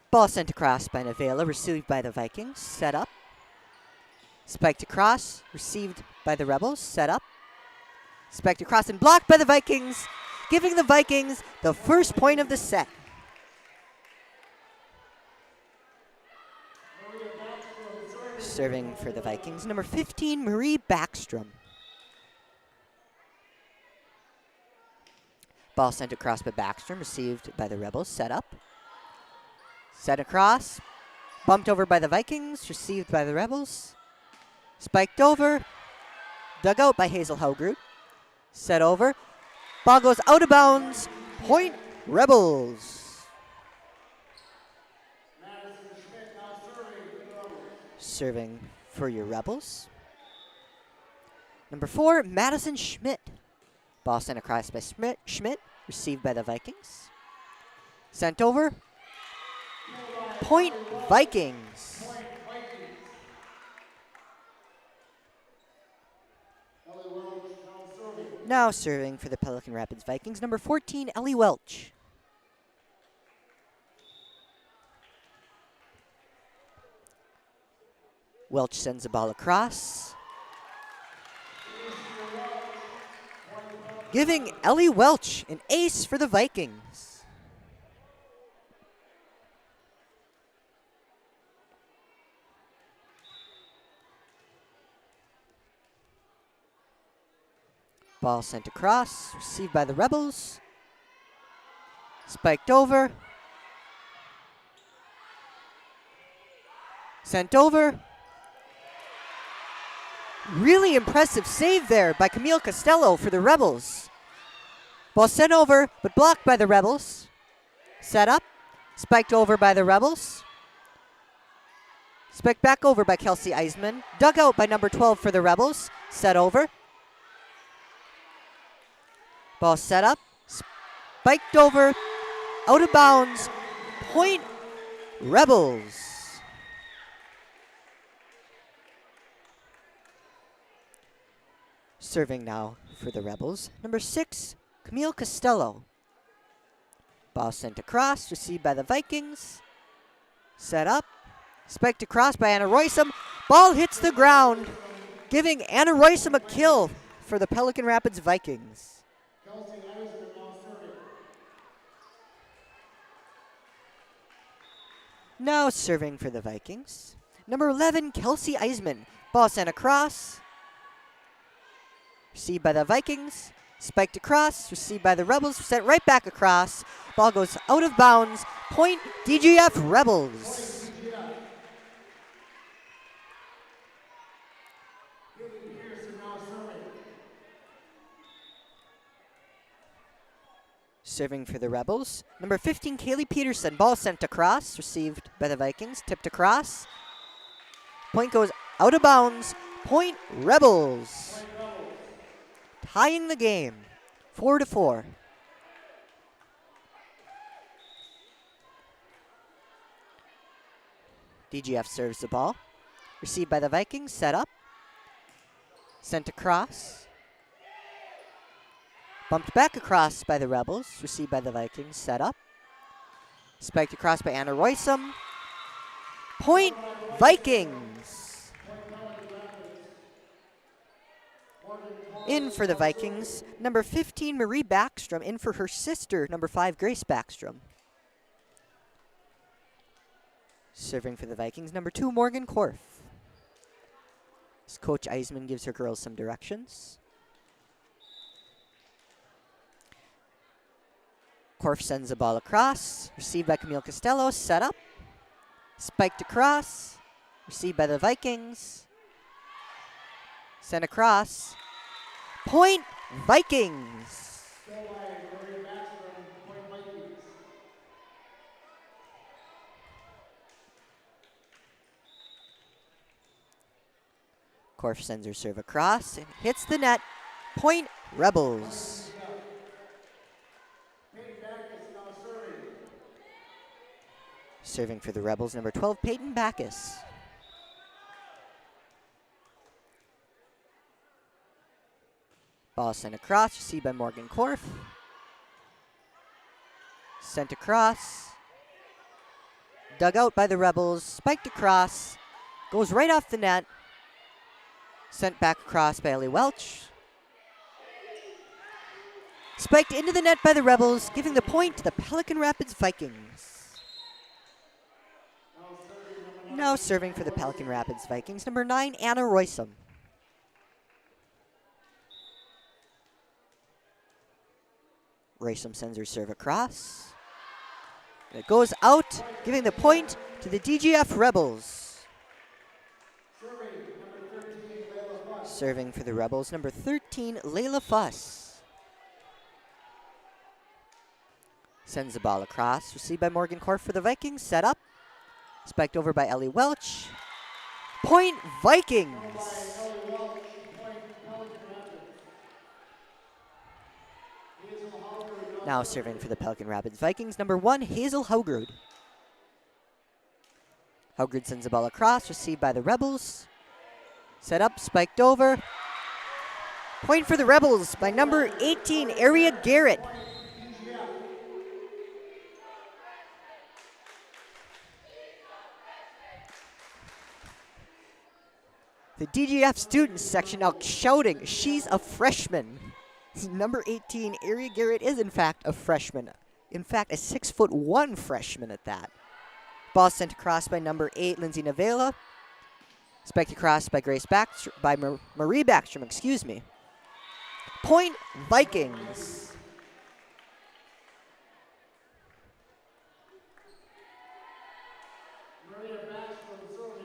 Ball sent across by Nevela, received by the Vikings, set up. Spiked across, received by the Rebels, set up. Spiked across and blocked by the Vikings, giving the Vikings the first point of the set. Serving for the Vikings, number 15, Marie Backstrom. Ball sent across by Backstrom, received by the Rebels, set up. Set across, bumped over by the Vikings, received by the Rebels. Spiked over, dug out by Hazel Haugrud. Set over, ball goes out of bounds, point Rebels. Serving for your Rebels. Number 4, Madison Schmidt. Ball sent across by Schmidt, received by the Vikings. Sent over, point Vikings. Now serving for the Pelican Rapids Vikings, number 14, Ellie Welch. Welch sends the ball across, giving Ellie Welch an ace for the Vikings. Ball sent across, received by the Rebels. Spiked over. Sent over. Really impressive save there by Camille Costello for the Rebels. Ball sent over, but blocked by the Rebels. Set up. Spiked over by the Rebels. Spiked back over by Kelsey Eisman. Dug out by number 12 for the Rebels. Set over. Ball set up, spiked over, out of bounds, point Rebels. Serving now for the Rebels, number 6, Camille Costello. Ball sent across, received by the Vikings. Set up, spiked across by Anna Roysum. Ball hits the ground, giving Anna Roysum a kill for the Pelican Rapids Vikings. Now serving for the Vikings, number 11, Kelsey Eisman. Ball sent across, received by the Vikings, spiked across, received by the Rebels, sent right back across. Ball goes out of bounds, point DGF Rebels. Serving for the Rebels, number 15, Kaylee Peterson. Ball sent across, received by the Vikings, tipped across. Point goes out of bounds, point Rebels. Tying the game, 4-4. DGF serves the ball, received by the Vikings, set up, sent across. Bumped back across by the Rebels, received by the Vikings, set up. Spiked across by Anna Roysum. Point Vikings. In for the Vikings, number 15, Marie Backstrom. In for her sister, number 5, Grace Backstrom. Serving for the Vikings, number 2, Morgan Korf. As Coach Eisman gives her girls some directions. Korf sends the ball across, received by Camille Costello, set up, spiked across, received by the Vikings, sent across, point Vikings. Korf sends her serve across and hits the net, point Rebels. Serving for the Rebels, number 12, Peyton Backus. Ball sent across, received by Morgan Korf. Sent across. Dug out by the Rebels, spiked across, goes right off the net. Sent back across by Ellie Welch. Spiked into the net by the Rebels, giving the point to the Pelican Rapids Vikings. Now serving for the Pelican Rapids Vikings, number 9, Anna Roysum. Roysum sends her serve across. And it goes out, giving the point to the DGF Rebels. Serving for the Rebels, number 13, Layla Fuss. Sends the ball across, received by Morgan Korf for the Vikings, set up. Spiked over by Ellie Welch. Point Vikings! Now serving for the Pelican Rapids Vikings, number 1, Hazel Haugrud. Haugrud sends the ball across, received by the Rebels. Set up, spiked over. Point for the Rebels by number 18, Aria Garrett. The DGF students section now shouting, she's a freshman. Number 18, Aria Garrett is in fact a freshman. In fact, a 6'1" freshman at that. Ball sent across by number 8, Lindsay Navela. Spiked across by Marie Backstrom, excuse me. Point Vikings.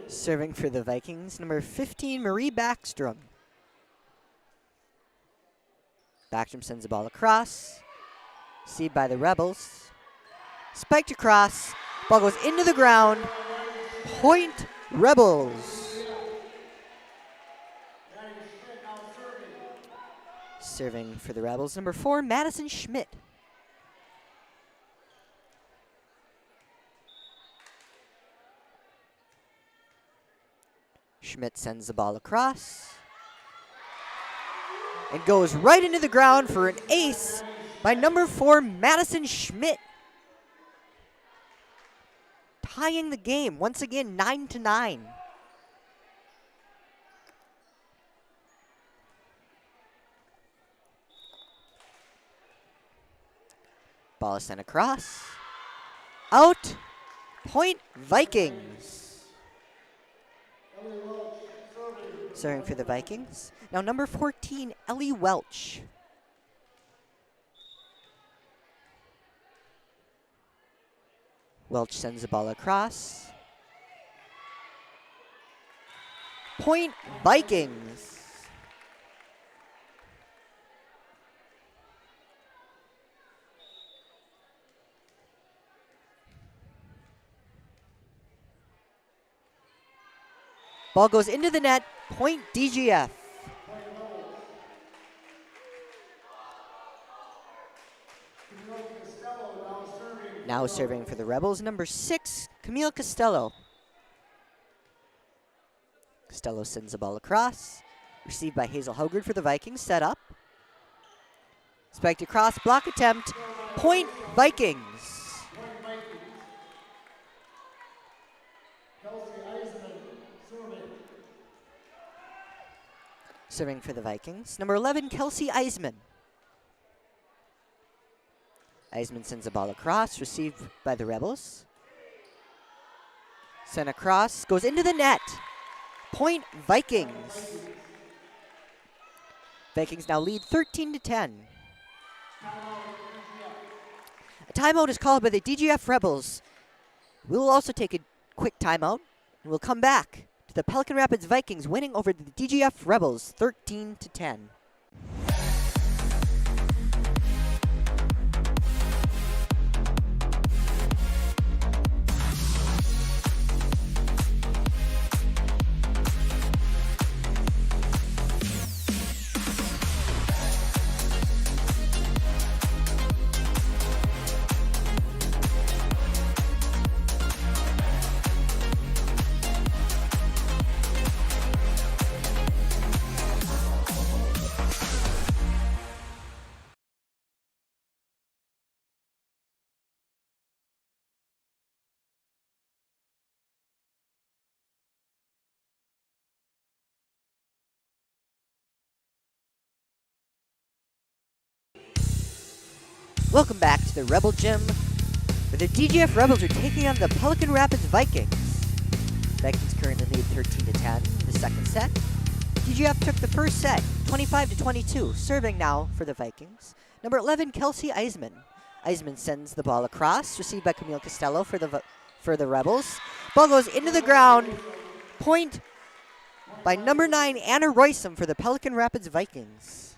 Serving for the Vikings, number 15, Marie Backstrom. Backstrom sends the ball across. Received by the Rebels. Spiked across. Ball goes into the ground. Point Rebels. Serving for the Rebels, number 4, Madison Schmidt. Schmidt sends the ball across. And goes right into the ground for an ace by number 4, Madison Schmidt. Tying the game, once again, 9-9. Ball is sent across. Out. Point Vikings. Serving for the Vikings. Now number 14, Ellie Welch. Welch sends the ball across. Point Vikings. Ball goes into the net. Point DGF. Now serving for the Rebels, number 6, Camille Costello. Costello sends the ball across. Received by Hazel Haugrud for the Vikings. Set up. Spiked across. Block attempt. Point Vikings. Serving for the Vikings, number 11, Kelsey Eisman. Eisman sends the ball across, received by the Rebels. Sent across, goes into the net. Point Vikings. Vikings now lead 13-10. A timeout is called by the DGF Rebels. We'll also take a quick timeout, and we'll come back to the Pelican Rapids Vikings winning over the DGF Rebels 13-10. Welcome back to the Rebel Gym, where the DGF Rebels are taking on the Pelican Rapids Vikings. Vikings currently lead 13-10 in the second set. DGF took the first set, 25-22, serving now for the Vikings. Number 11, Kelsey Eisman. Eisman sends the ball across, received by Camille Costello for the Rebels. Ball goes into the ground. Point by number 9, Anna Roysum for the Pelican Rapids Vikings.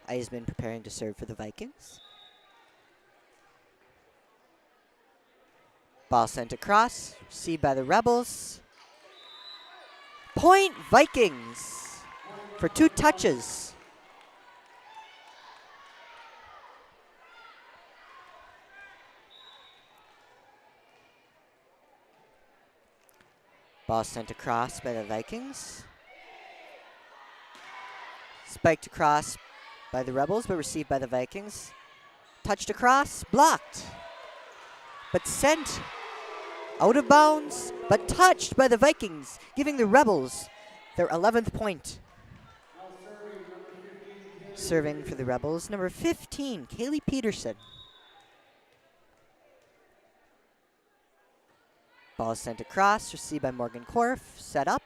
Eisman preparing to serve for the Vikings. Ball sent across, received by the Rebels. Point Vikings for 2 touches. Ball sent across by the Vikings. Spiked across by the Rebels, but received by the Vikings. Touched across, blocked. But sent out of bounds, but touched by the Vikings, giving the Rebels their 11th point. Serving for the Rebels, number 15, Kaylee Peterson. Ball sent across, received by Morgan Korf, set up.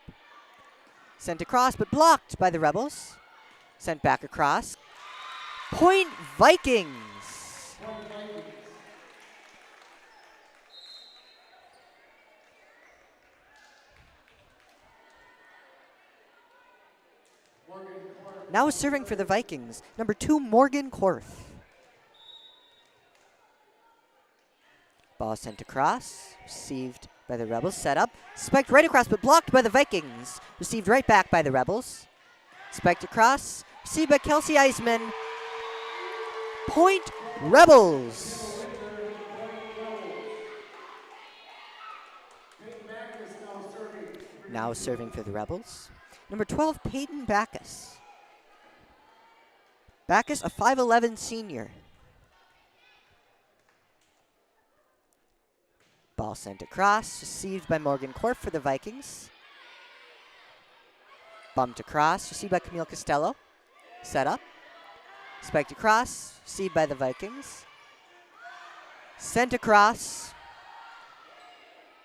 Sent across, but blocked by the Rebels. Sent back across. Point Vikings. Now serving for the Vikings, number 2, Morgan Korf. Ball sent across, received by the Rebels, set up, spiked right across, but blocked by the Vikings. Received right back by the Rebels. Spiked across, received by Kelsey Eisman. Point Rebels. Now serving for the Rebels, number 12, Peyton Backus. Backus, a 5'11" senior. Ball sent across, received by Morgan Korf for the Vikings. Bumped across, received by Camille Costello. Set up. Spiked across, received by the Vikings. Sent across,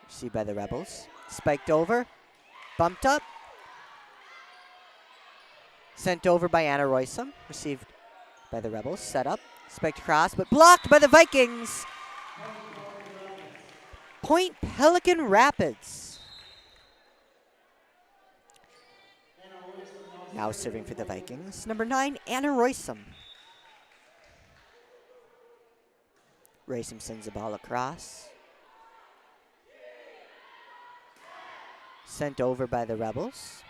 received by the Rebels. Spiked over, bumped up. Sent over by Anna Roysum, received by the Rebels. Set up, spiked across, but blocked by the Vikings. Point Pelican Rapids. Now serving for the Vikings, number 9, Anna Roysum. Roysum sends the ball across. Sent over by the Rebels.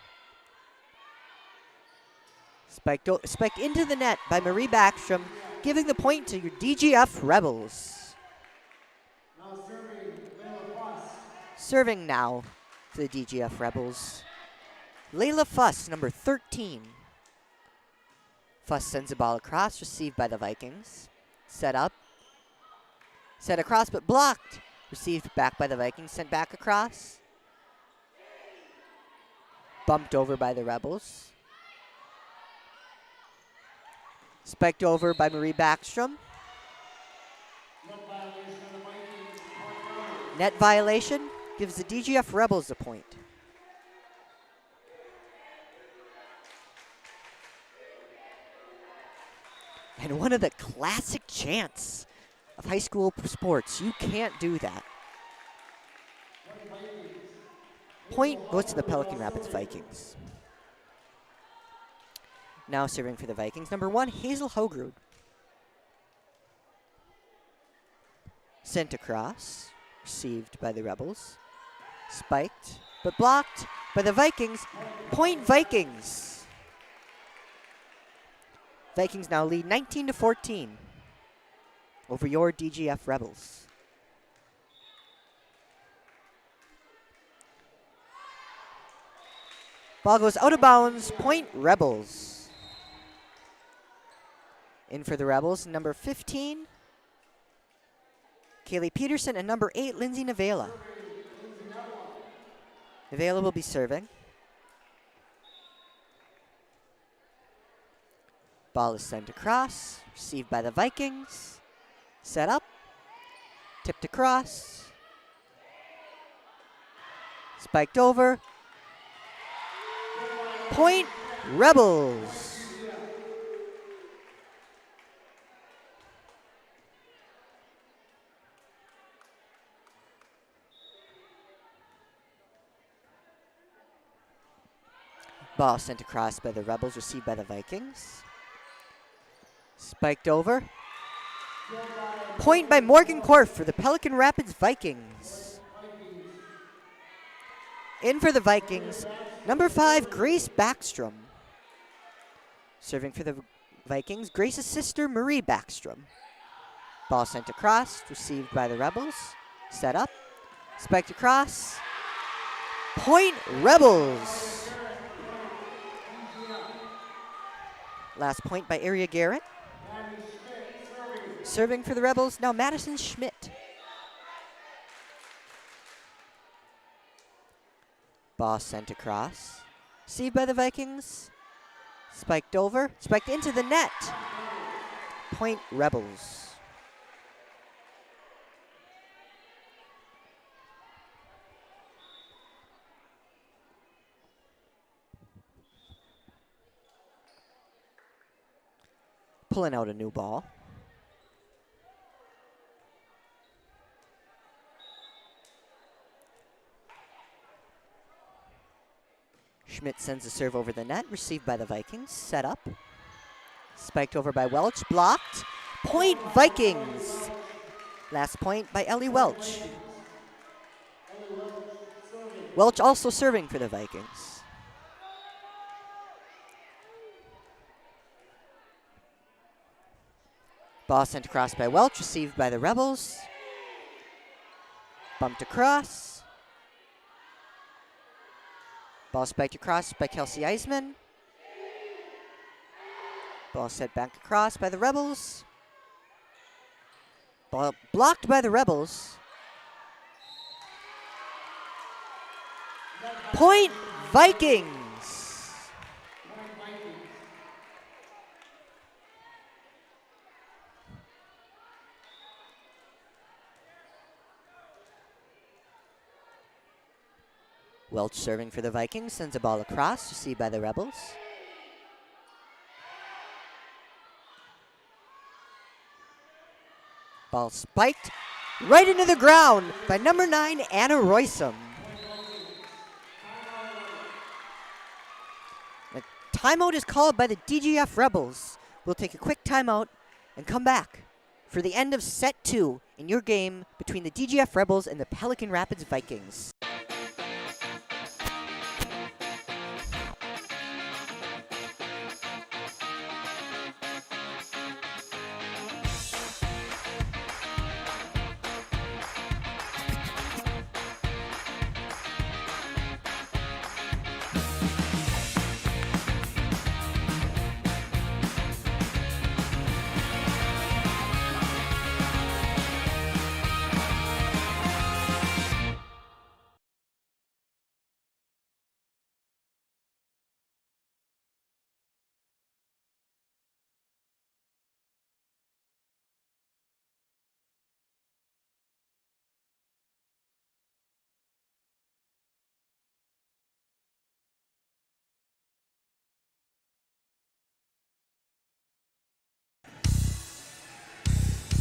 Spiked into the net by Marie Backstrom, giving the point to your DGF Rebels. Serving now for the DGF Rebels, Layla Fuss, number 13. Fuss sends the ball across, received by the Vikings. Set up. Set across, but blocked. Received back by the Vikings, sent back across. Bumped over by the Rebels. Spiked over by Marie Backstrom. Net violation gives the DGF Rebels a point. And one of the classic chants of high school sports. You can't do that. Point goes to the Pelican Rapids Vikings. Now serving for the Vikings, number 1, Hazel Hogrud. Sent across, received by the Rebels. Spiked, but blocked by the Vikings. Point Vikings. Vikings now lead 19-14 over your DGF Rebels. Ball goes out of bounds, point Rebels. In for the Rebels, number 15, Kaylee Peterson, and number 8, Lindsay Navela. Navela will be serving. Ball is sent across, received by the Vikings. Set up, tipped across, spiked over. Point, Rebels. Ball sent across by the Rebels, received by the Vikings. Spiked over. Point by Morgan Korf for the Pelican Rapids Vikings. In for the Vikings, number 5, Grace Backstrom. Serving for the Vikings, Grace's sister, Marie Backstrom. Ball sent across, received by the Rebels. Set up, spiked across. Point, Rebels. Last point by Area Garrett. Serving for the Rebels, now Madison Schmidt. Ball sent across. Received by the Vikings. Spiked over. Spiked into the net. Point, Rebels. Pulling out a new ball. Schmidt sends a serve over the net, received by the Vikings. Set up. Spiked over by Welch, blocked. Point, Vikings. Last point by Ellie Welch. Welch also serving for the Vikings. Ball sent across by Welch, received by the Rebels. Bumped across. Ball spiked across by Kelsey Eisman. Ball sent back across by the Rebels. Ball blocked by the Rebels. Point, Vikings. Welch serving for the Vikings, sends a ball across, received by the Rebels. Ball spiked right into the ground by number 9, Anna Roysum. A timeout is called by the DGF Rebels. We'll take a quick timeout and come back for the end of set 2 in your game between the DGF Rebels and the Pelican Rapids Vikings.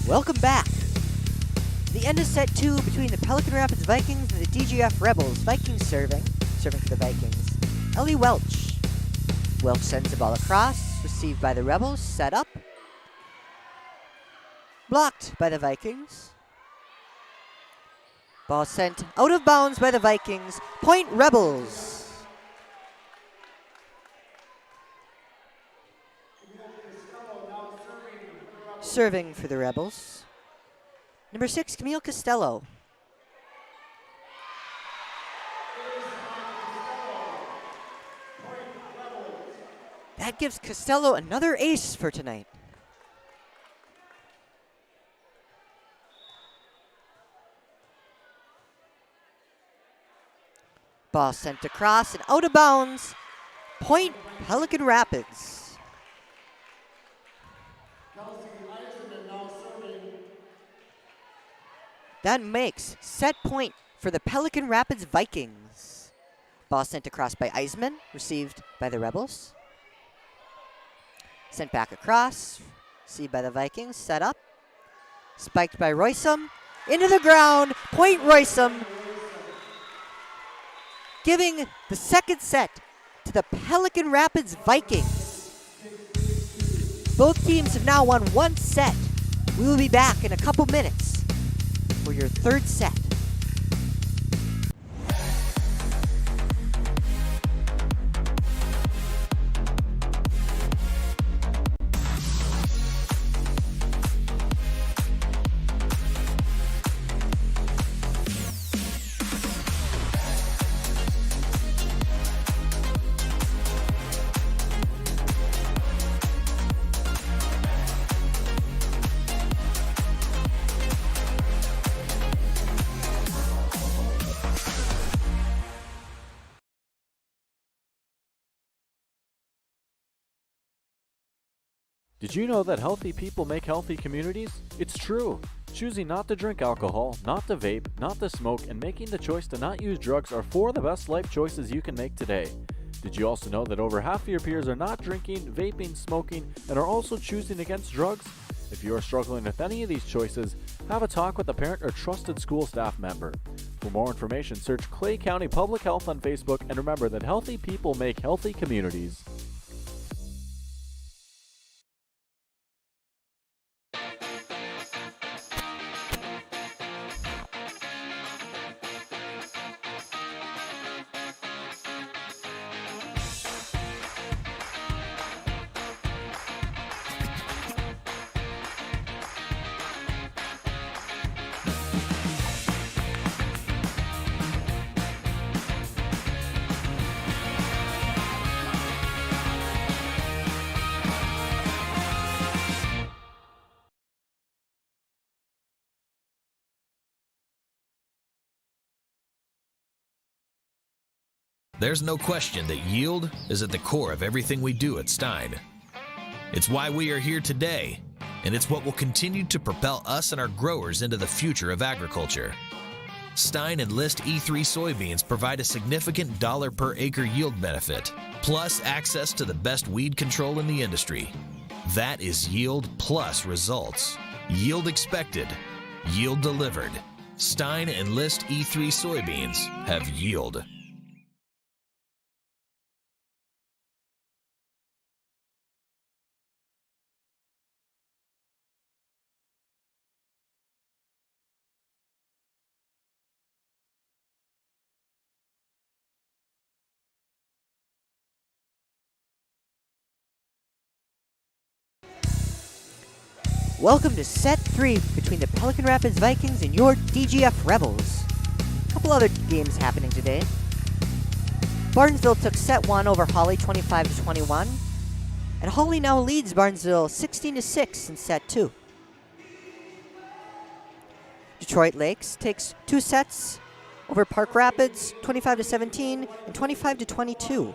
Welcome back. The end of set 2 between the Pelican Rapids Vikings and the DGF Rebels. Vikings serving for the Vikings. Ellie Welch. Welch sends the ball across, received by the Rebels, set up. Blocked by the Vikings. Ball sent out of bounds by the Vikings. Point, Rebels. Serving for the Rebels, number 6, Camille Costello. That gives Costello another ace for tonight. Ball sent across and out of bounds. Point, Pelican Rapids. That makes set point for the Pelican Rapids Vikings. Ball sent across by Eisman, received by the Rebels. Sent back across, received by the Vikings, set up. Spiked by Roysum, into the ground, point Roysum. Giving the second set to the Pelican Rapids Vikings. Both teams have now won one set. We will be back in a couple minutes for your third set. Did you know that healthy people make healthy communities? It's true. Choosing not to drink alcohol, not to vape, not to smoke, and making the choice to not use drugs are four of the best life choices you can make today. Did you also know that over half of your peers are not drinking, vaping, smoking, and are also choosing against drugs? If you are struggling with any of these choices, have a talk with a parent or trusted school staff member. For more information, search Clay County Public Health on Facebook, and remember that healthy people make healthy communities. There's no question that yield is at the core of everything we do at Stein. It's why we are here today, and it's what will continue to propel us and our growers into the future of agriculture. Stein Enlist E3 soybeans provide a significant dollar per acre yield benefit, plus access to the best weed control in the industry. That is yield plus results. Yield expected, yield delivered. Stein Enlist E3 soybeans have yield. Welcome to set 3 between the Pelican Rapids Vikings and your DGF Rebels. A couple other games happening today. Barnesville took set 1 over Hawley 25-21. And Hawley now leads Barnesville 16-6 in set 2. Detroit Lakes takes 2 sets over Park Rapids 25-17 and 25-22.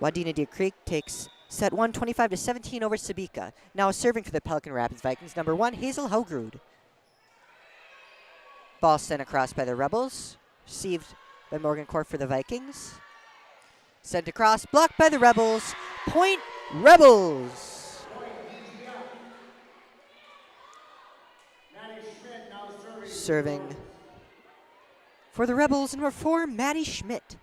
Wadena Deer Creek takes set 1 25-17 over Sabika. Now serving for the Pelican Rapids Vikings, number 1, Hazel Haugrud. Ball sent across by the Rebels. Received by Morgan Court for the Vikings. Sent across, blocked by the Rebels. Point Rebels! Serving for the Rebels, number 4, Maddie Schmidt.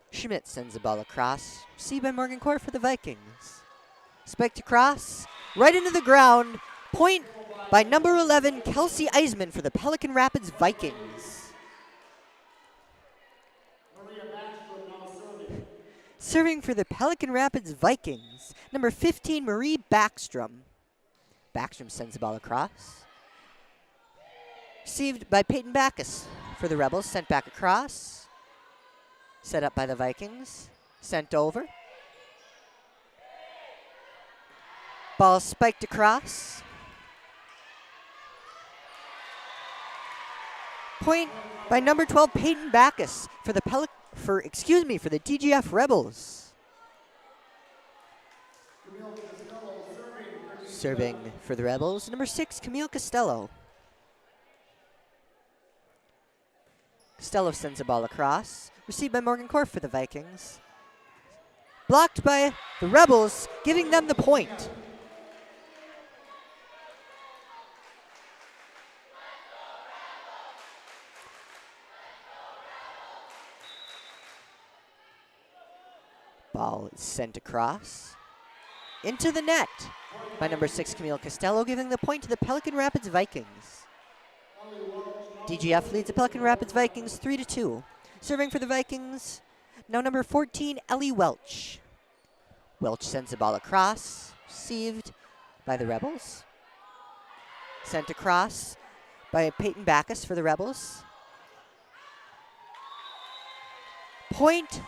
Schmidt sends the ball across. Received by Morgan Court for the Vikings. Spiked across, right into the ground. Point by number 11, Kelsey Eisman for the Pelican Rapids Vikings. Serving for the Pelican Rapids Vikings, number 15, Marie Backstrom. Backstrom sends the ball across. Received by Peyton Backus for the Rebels, sent back across. Set up by the Vikings. Sent over. Ball spiked across. Point by number 12, Peyton Backus for the DGF Rebels. Serving for the Rebels, number 6, Camille Costello. Costello sends the ball across. Received by Morgan Korf for the Vikings. Blocked by the Rebels, giving them the point. Ball is sent across. Into the net by number 6, Camille Costello, giving the point to the Pelican Rapids Vikings. DGF leads the Pelican Rapids Vikings 3-2. Serving for the Vikings, now number 14, Ellie Welch. Welch sends the ball across, received by the Rebels. Sent across by Peyton Backus for the Rebels. Point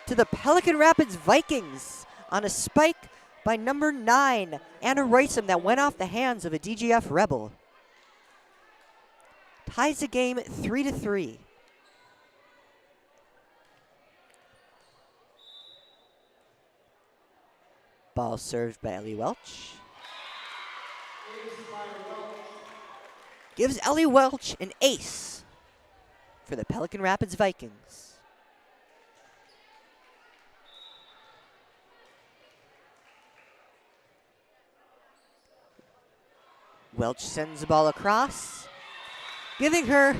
to the Pelican Rapids Vikings on a spike by number 9, Anna Roysum, that went off the hands of a DGF Rebel. Ties the game 3-3. Ball served by Ellie Welch. Gives Ellie Welch an ace for the Pelican Rapids Vikings. Welch sends the ball across, giving her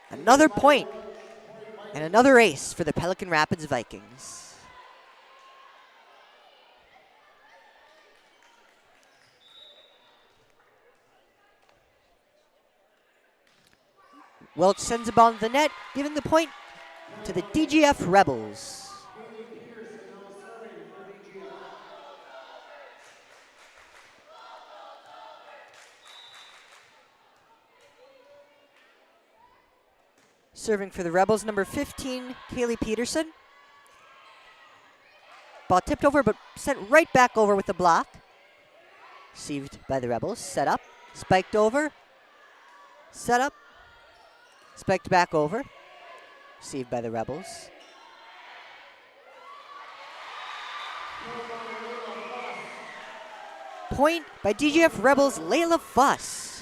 another point and another ace for the Pelican Rapids Vikings. Welch sends the ball into the net, giving the point to the DGF Rebels. Serving for the Rebels, number 15, Kaylee Peterson. Ball tipped over, but sent right back over with the block. Received by the Rebels, set up, spiked over, set up, spiked back over, received by the Rebels. Point by DGF Rebels, Layla Fuss.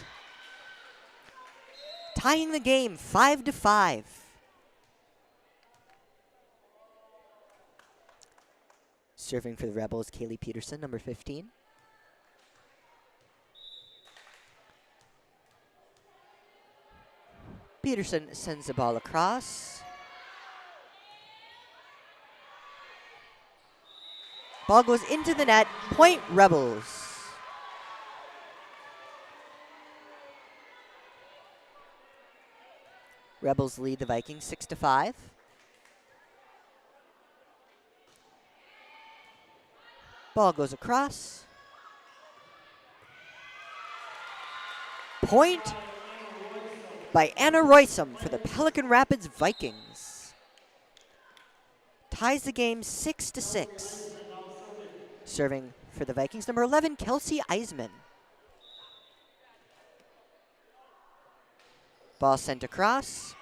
Tying the game 5-5. Serving for the Rebels, Kaylee Peterson, number 15. Peterson sends the ball across. Ball goes into the net. Point Rebels. Rebels lead the Vikings 6-5. Ball goes across. Point by Anna Roysum for the Pelican Rapids Vikings. Ties the game 6-6. Serving for the Vikings, number 11, Kelsey Eisman. Ball sent across.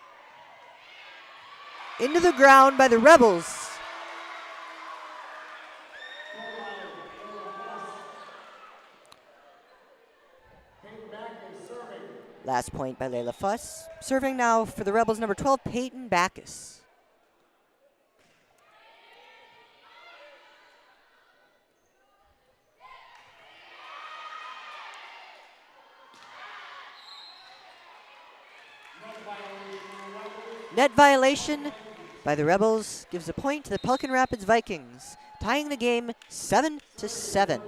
Into the ground by the Rebels. Last point by Layla Fuss. Serving now for the Rebels, number 12, Peyton Backus. Net violation by the Rebels gives a point to the Pelican Rapids Vikings, tying the game 7-7.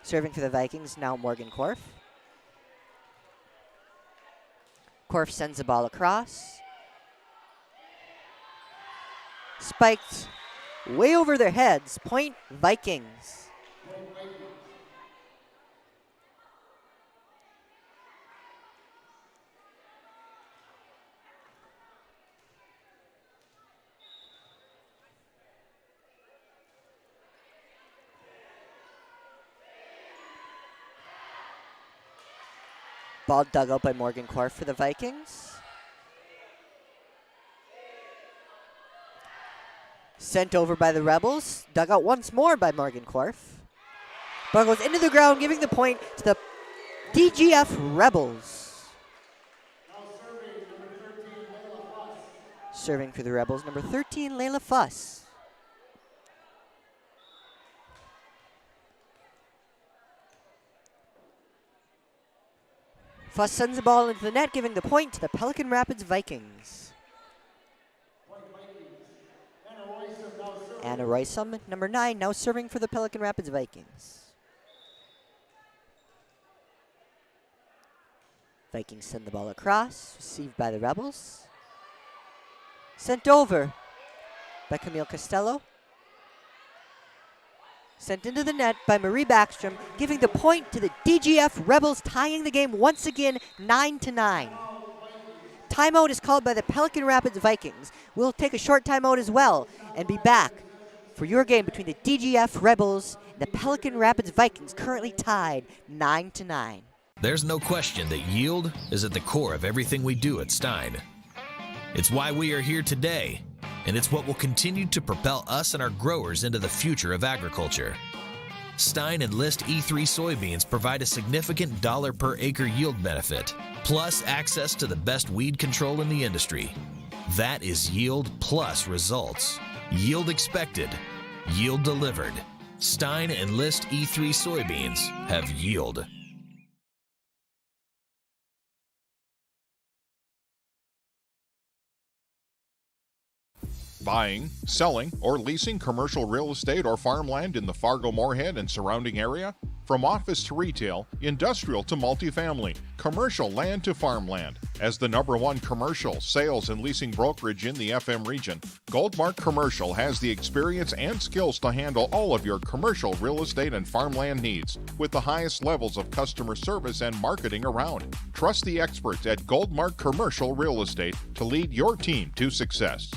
Serving for the Vikings, now Morgan Korf. Korf sends the ball across. Spiked way over their heads. Point Vikings. Ball dug out by Morgan Korf for the Vikings. Sent over by the Rebels. Dug out once more by Morgan Korf. Ball goes into the ground, giving the point to the DGF Rebels. Serving for the Rebels, number 13, Layla Fuss. Fuss sends the ball into the net, giving the point to the Pelican Rapids Vikings. Anna Roysum, number 9, now serving for the Pelican Rapids Vikings. Vikings send the ball across, received by the Rebels. Sent over by Camille Costello. Sent into the net by Marie4, giving the point to the DGF Rebels, tying the game once again 9-9. Timeout is called by the Pelican Rapids Vikings. We'll take a short timeout as well and be back for your game between the DGF Rebels and the Pelican Rapids Vikings, currently tied 9-9. There's no question that yield is at the core of everything we do at Stein. It's why we are here today, and it's what will continue to propel us and our growers into the future of agriculture. Stein Enlist E3 soybeans provide a significant dollar per acre yield benefit, plus access to the best weed control in the industry. That is yield plus results. Yield expected, yield delivered. Stein Enlist E3 soybeans have yield. Buying, selling, or leasing commercial real estate or farmland in the Fargo-Moorhead and surrounding area? From office to retail, industrial to multifamily, commercial land to farmland. As the #1 commercial, sales, and leasing brokerage in the FM region, Goldmark Commercial has the experience and skills to handle all of your commercial real estate and farmland needs with the highest levels of customer service and marketing around. Trust the experts at Goldmark Commercial Real Estate to lead your team to success.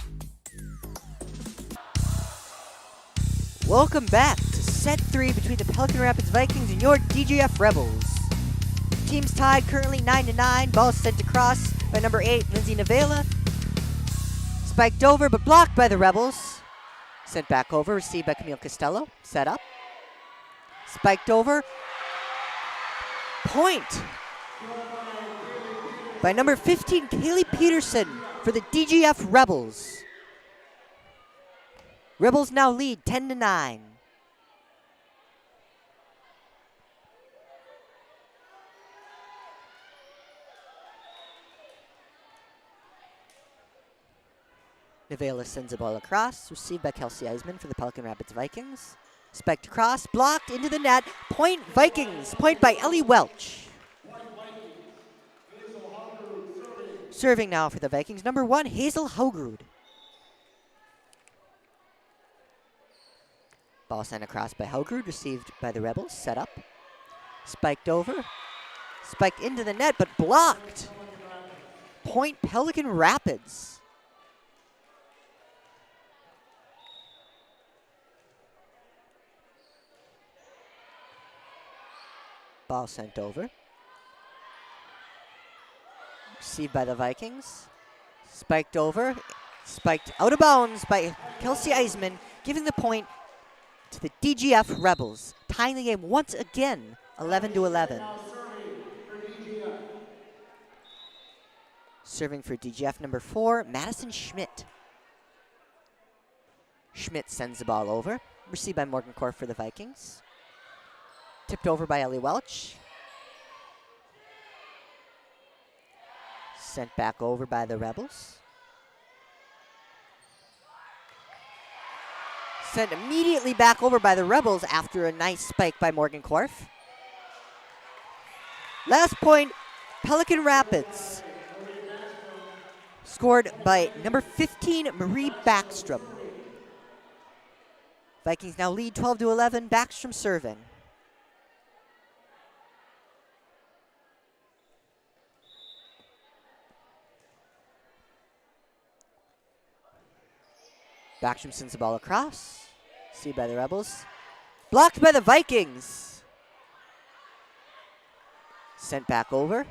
Welcome back to set 3 between the Pelican Rapids Vikings and your DGF Rebels. Teams tied currently 9-9. Ball sent across by number 8, Lindsay Navela. Spiked over but blocked by the Rebels. Sent back over, received by Camille Costello. Set up. Spiked over. Point by number 15, Kaylee Peterson for the DGF Rebels. Rebels now lead 10-9. Nevela sends the ball across, received by Kelsey Eisman for the Pelican Rapids Vikings. Spiked across, blocked into the net. Point Vikings, point by Ellie Welch. Serving now for the Vikings, number 1, Hazel Haugrud. Ball sent across by Haugrud, received by the Rebels, set up. Spiked over, spiked into the net, but blocked. Point Pelican Rapids. Ball sent over. Received by the Vikings. Spiked over, spiked out of bounds by Kelsey Eisman, giving the point to the DGF Rebels, tying the game once again, 11-11. Serving for DGF number 4, Madison Schmidt. Schmidt sends the ball over, received by Morgan Korf for the Vikings. Tipped over by Ellie Welch. Sent back over by the Rebels. Sent immediately back over by the Rebels after a nice spike by Morgan Korf. Last point, Pelican Rapids. Scored by number 15, Marie Backstrom. Vikings now lead 12-11, Backstrom serving. Backstrom sends the ball across. See by the Rebels. Blocked by the Vikings. Sent back over.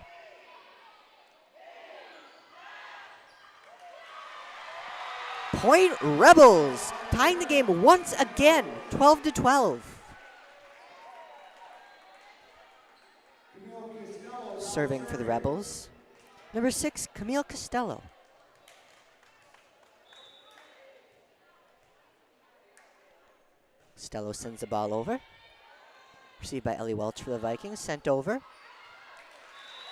Point Rebels, tying the game once again, 12-12. Serving for the Rebels, number 6, Camille Costello. Costello sends the ball over. Received by Ellie Welch for the Vikings, sent over.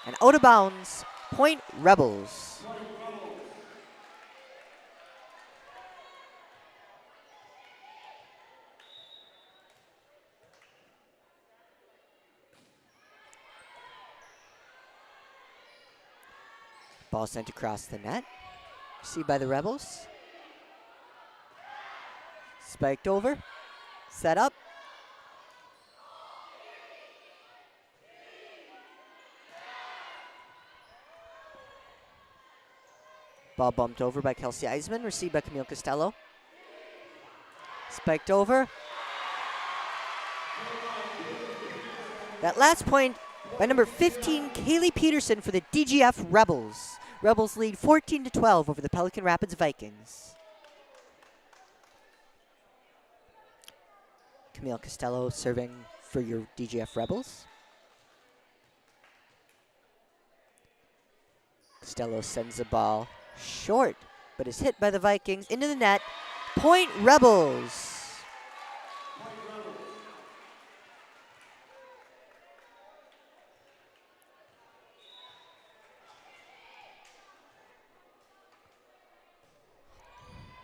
And out of bounds, Point Rebels. Ball sent across the net. Received by the Rebels. Spiked over. Set up. Ball bumped over by Kelsey Eisman. Received by Camille Costello. Spiked over. That last point by number 15, Kaylee Peterson for the DGF Rebels. Rebels lead 14-12 over the Pelican Rapids Vikings. Camille Costello serving for your DGF Rebels. Costello sends the ball short, but is hit by the Vikings into the net. Point Rebels.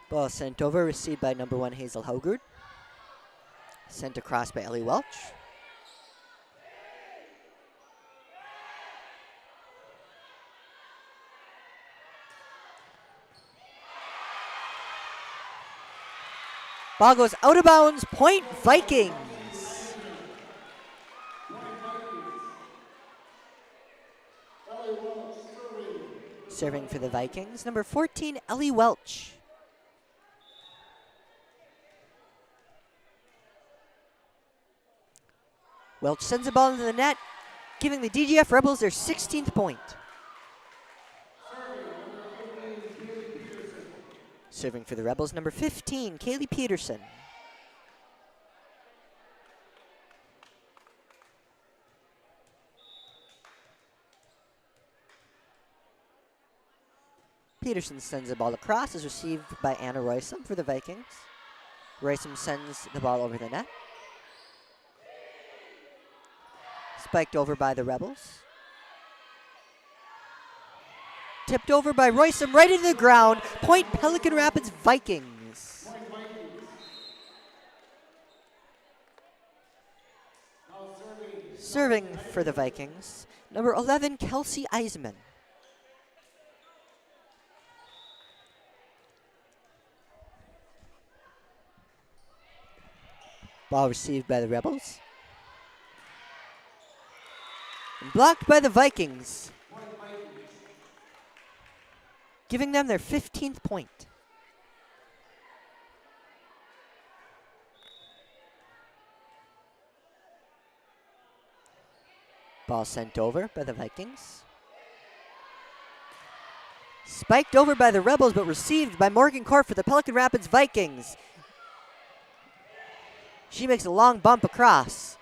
Ball sent over, received by number 1, Hazel Hogard. Sent across by Ellie Welch. Ball goes out of bounds, point Vikings. Serving for the Vikings, number 14, Ellie Welch. Welch sends the ball into the net, giving the DGF Rebels their 16th point. Serving for the Rebels, number 15, Kaylee Peterson. Peterson sends the ball across, is received by Anna Roysum for the Vikings. Roysum sends the ball over the net. Spiked over by the Rebels. Tipped over by Roysum right into the ground. Point Pelican Rapids Vikings. Serving for the Vikings, number 11, Kelsey Eisman. Ball received by the Rebels. And blocked by the Vikings, giving them their 15th point. Ball sent over by the Vikings. Spiked over by the Rebels, but received by Morgan Court for the Pelican Rapids Vikings. She makes a long bump across.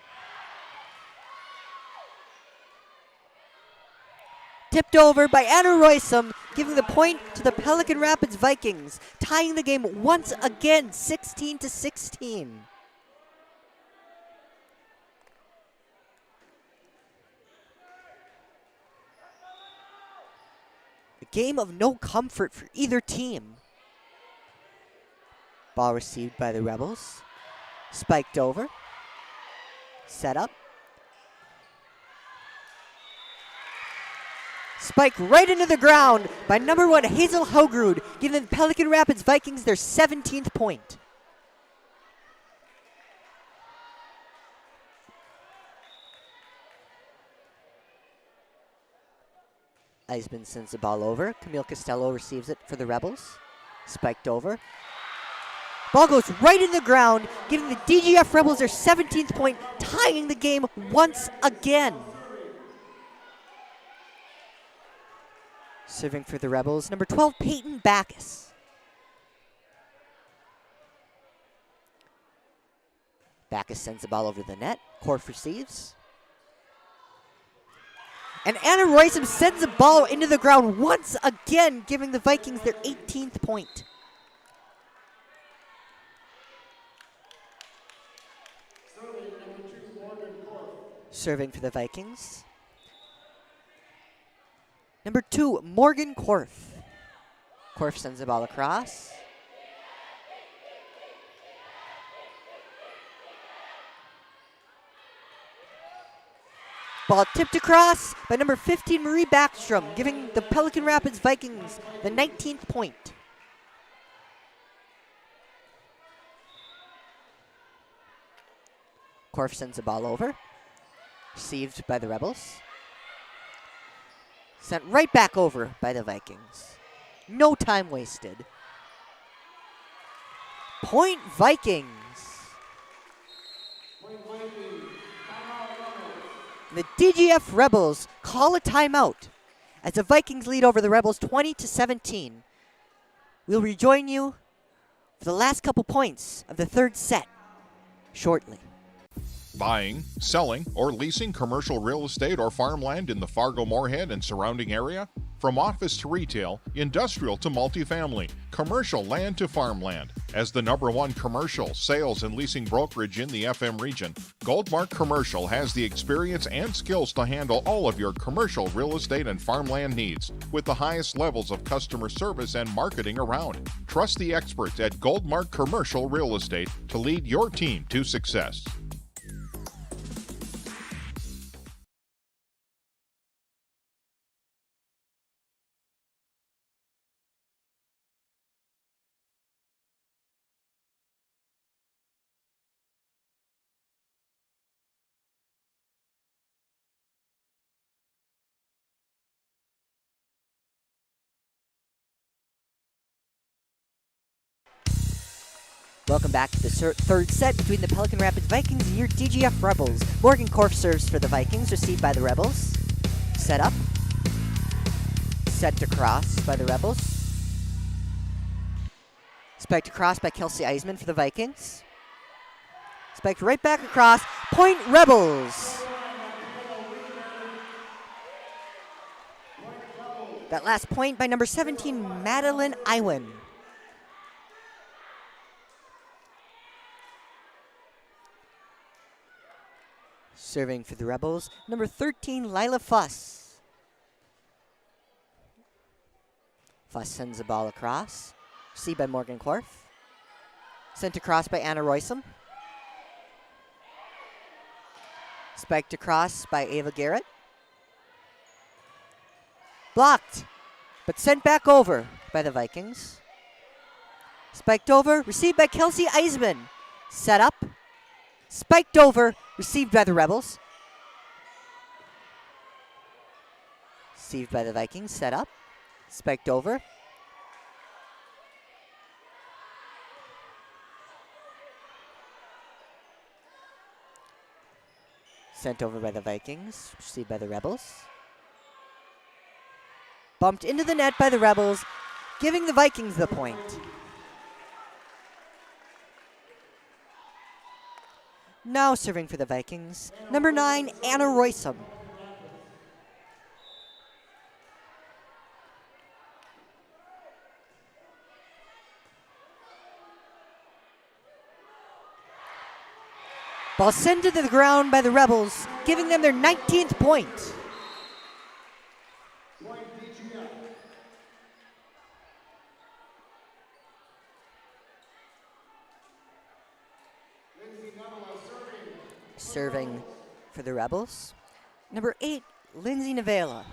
Tipped over by Anna Roysum, giving the point to the Pelican Rapids Vikings, tying the game once again, 16-16. A game of no comfort for either team. Ball received by the Rebels. Spiked over. Set up. Spike right into the ground by number 1, Hazel Hogrud, giving the Pelican Rapids Vikings their 17th point. Eisman sends the ball over. Camille Costello receives it for the Rebels. Spiked over. Ball goes right in the ground, giving the DGF Rebels their 17th point, tying the game once again. Serving for the Rebels, number 12, Peyton Backus. Backus sends the ball over the net. Korf receives. And Anna Roysum sends the ball into the ground once again, giving the Vikings their 18th point. Serving for the Vikings. Number 2, Morgan Korf. Korf sends the ball across. Ball tipped across by number 15, Marie Backstrom, giving the Pelican Rapids Vikings the 19th point. Korf sends the ball over. Received by the Rebels. Sent right back over by the Vikings. No time wasted. Point Vikings. The DGF Rebels call a timeout as the Vikings lead over the Rebels 20-17. We'll rejoin you for the last couple points of the third set shortly. Buying, selling, or leasing commercial real estate or farmland in the Fargo-Moorhead and surrounding area? From office to retail, industrial to multifamily, commercial land to farmland. As the #1 commercial, sales, and leasing brokerage in the FM region, Goldmark Commercial has the experience and skills to handle all of your commercial real estate and farmland needs with the highest levels of customer service and marketing around. Trust the experts at Goldmark Commercial Real Estate to lead your team to success. Welcome back to the third set between the Pelican Rapids Vikings and your DGF Rebels. Morgan Korf serves for the Vikings, received by the Rebels. Set up. Set across by the Rebels. Spiked across by Kelsey Eisman for the Vikings. Spiked right back across. Point Rebels! That last point by number 17, Madeline Iwan. Serving for the Rebels, number 13, Lila Fuss. Fuss sends the ball across. Received by Morgan Korf. Sent across by Anna Roysum. Spiked across by Ava Garrett. Blocked, but sent back over by the Vikings. Spiked over, received by Kelsey Eisman. Set up. Spiked over, received by the Rebels. Received by the Vikings, set up. Spiked over. Sent over by the Vikings, received by the Rebels. Bumped into the net by the Rebels, giving the Vikings the point. Now serving for the Vikings, number 9, Anna Roysum. Ball sent to the ground by the Rebels, giving them their 19th point. Serving for the Rebels, number 8, Lindsay Navela.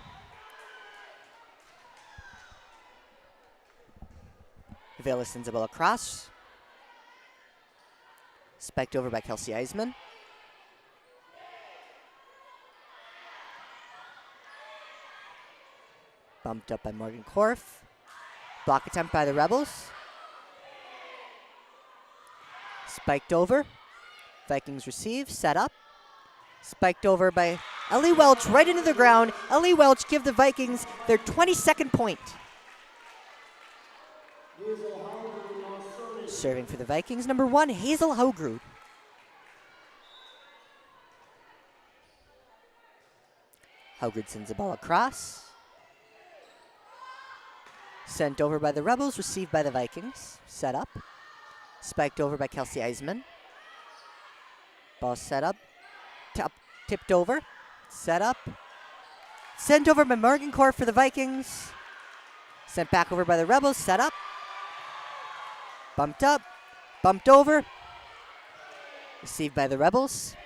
Navela sends the ball across. Spiked over by Kelsey Eisman. Bumped up by Morgan Korf. Block attempt by the Rebels. Spiked over. Vikings receive, set up. Spiked over by Ellie Welch right into the ground. Ellie Welch give the Vikings their 22nd point. Serving for the Vikings, number 1, Hazel Hogrud. Haugard sends the ball across. Sent over by the Rebels, received by the Vikings. Set up. Spiked over by Kelsey Eisman. Ball set up. Tipped over. Set up. Sent over by Morgancourt for the Vikings. Sent back over by the Rebels. Set up. Bumped up. Bumped over. Received by the Rebels.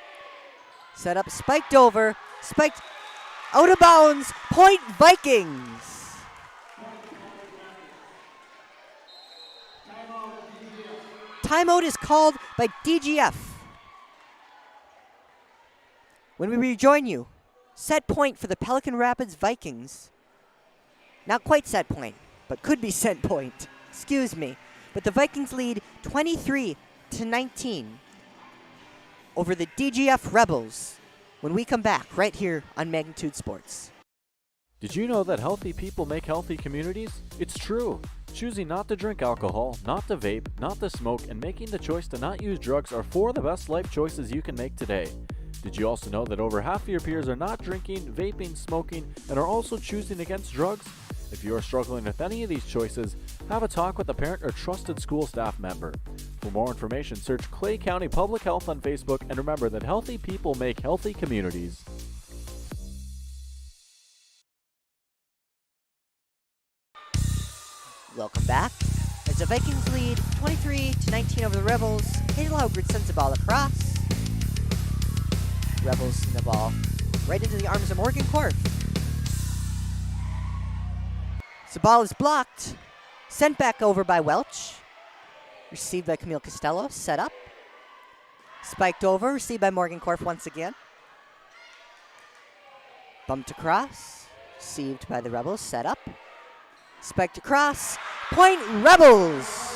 Set up. Spiked over. Spiked out of bounds. Point Vikings. Timeout is called by DGF. When we rejoin you, set point for the Pelican Rapids Vikings. Not quite set point, but could be set point. Excuse me. But the Vikings lead 23-19 over the DGF Rebels when we come back right here on Magnitude Sports. Did you know that healthy people make healthy communities? It's true. Choosing not to drink alcohol, not to vape, not to smoke, and making the choice to not use drugs are four of the best life choices you can make today. Did you also know that over half of your peers are not drinking, vaping, smoking, and are also choosing against drugs? If you are struggling with any of these choices, have a talk with a parent or trusted school staff member. For more information, search Clay County Public Health on Facebook, and remember that healthy people make healthy communities. Welcome back. As the Vikings lead 23-19 over the Rebels, Hayden Haugard sends the ball across. Rebels send the ball right into the arms of Morgancourt. The ball is blocked. Sent back over by Welch. Received by Camille Costello. Set up. Spiked over. Received by Morgancourt once again. Bumped across. Received by the Rebels. Set up. Spiked across. Point Rebels!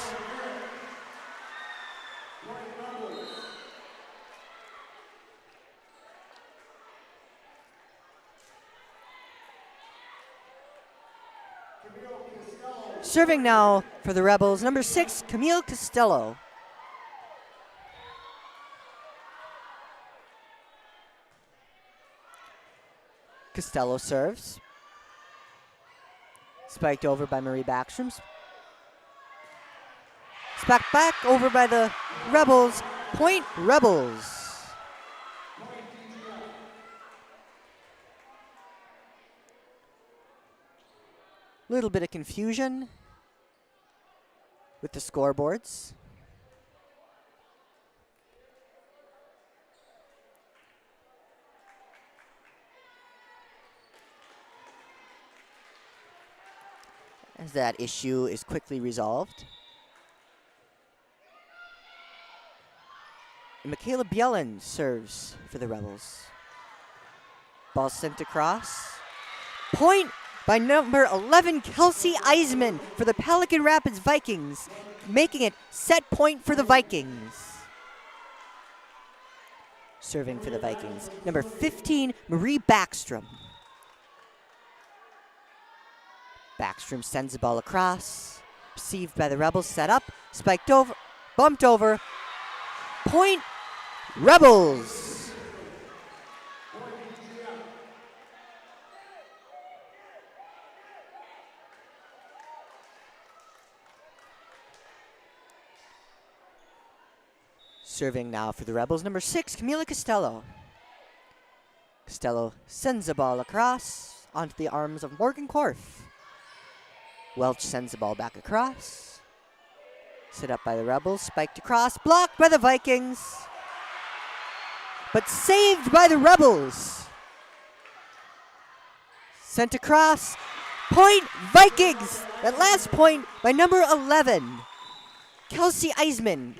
Serving now for the Rebels, number 6, Camille Costello. Costello serves. Spiked over by Marie Backstrom. Spiked back over by the Rebels. Point Rebels. Little bit of confusion with the scoreboards. As that issue is quickly resolved. And Michaela Bielen serves for the Rebels. Ball sent across. Point by number 11, Kelsey Eisman for the Pelican Rapids Vikings, making it set point for the Vikings. Serving for the Vikings, number 15, Marie Backstrom. Backstrom sends the ball across, received by the Rebels, set up, spiked over, bumped over. Point Rebels! Serving now for the Rebels, number 6, Camila Costello. Costello sends the ball across onto the arms of Morgancourt. Welch sends the ball back across. Set up by the Rebels, spiked across, blocked by the Vikings, but saved by the Rebels. Sent across, point Vikings! That last point by number 11, Kelsey Eisman,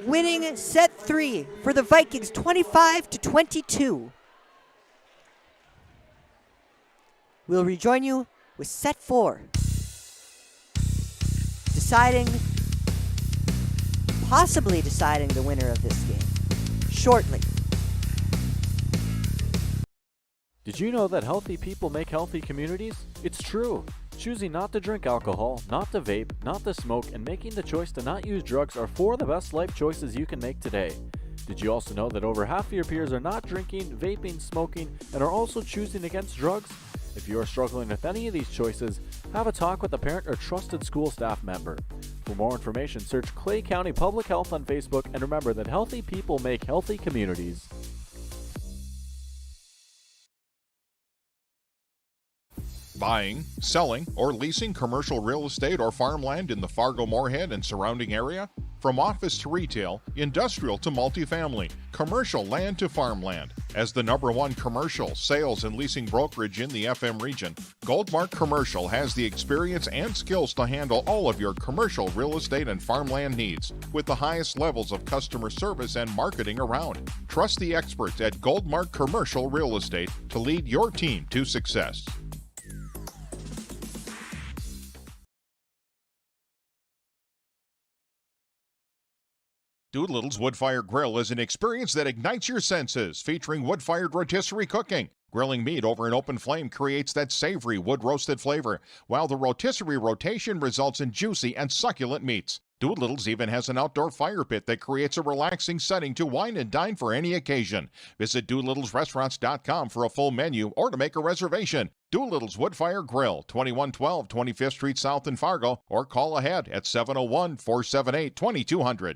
winning set 3 for the Vikings, 25-22. We'll rejoin you with set 4. Possibly deciding the winner of this game shortly. Did you know that healthy people make healthy communities? It's true. Choosing not to drink alcohol, not to vape, not to smoke, and making the choice to not use drugs are four of the best life choices you can make today. Did you also know that over half of your peers are not drinking, vaping, smoking, and are also choosing against drugs? If you are struggling with any of these choices, have a talk with a parent or trusted school staff member. For more information, search Clay County Public Health on Facebook, and remember that healthy people make healthy communities. Buying, selling, or leasing commercial real estate or farmland in the Fargo-Moorhead and surrounding area? From office to retail, industrial to multifamily, commercial land to farmland. As the #1 commercial, sales, and leasing brokerage in the FM region, Goldmark Commercial has the experience and skills to handle all of your commercial real estate and farmland needs with the highest levels of customer service and marketing around. Trust the experts at Goldmark Commercial Real Estate to lead your team to success. Doolittle's Wood-Fired Grill is an experience that ignites your senses, featuring wood-fired rotisserie cooking. Grilling meat over an open flame creates that savory wood-roasted flavor, while the rotisserie rotation results in juicy and succulent meats. Doolittle's even has an outdoor fire pit that creates a relaxing setting to wine and dine for any occasion. Visit DoolittlesRestaurants.com for a full menu or to make a reservation. Doolittle's Wood-Fire Grill, 2112 25th Street South in Fargo, or call ahead at 701-478-2200.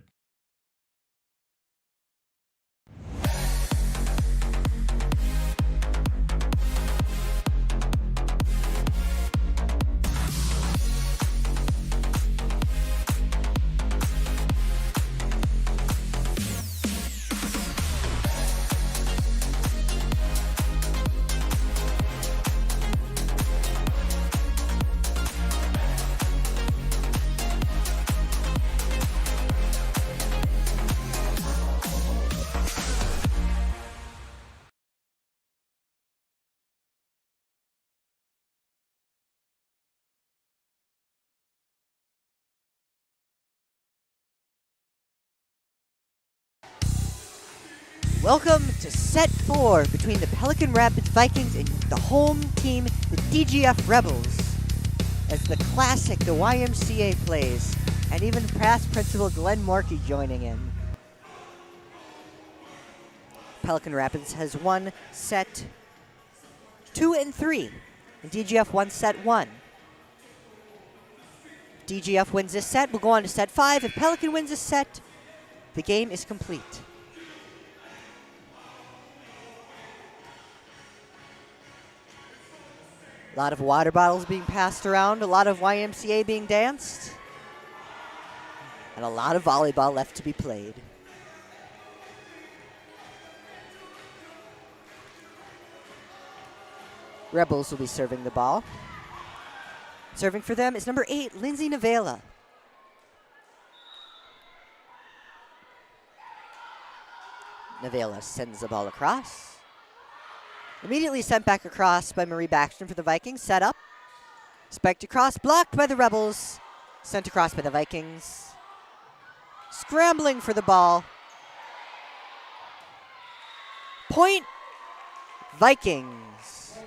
Welcome to set 4 between the Pelican Rapids Vikings and the home team, the DGF Rebels, as the classic, the YMCA plays, and even past Principal Glenn Morkey joining in. Pelican Rapids has won set 2 and 3, and DGF won set 1. DGF wins this set, we'll go on to set 5. If Pelican wins this set, the game is complete. A lot of water bottles being passed around, a lot of YMCA being danced, and a lot of volleyball left to be played. Rebels will be serving the ball. Serving for them is number 8, Lindsay Navela. Navela sends the ball across. Immediately sent back across by Marie Backstrom for the Vikings. Set up. Spiked across, blocked by the Rebels. Sent across by the Vikings. Scrambling for the ball. Point Vikings.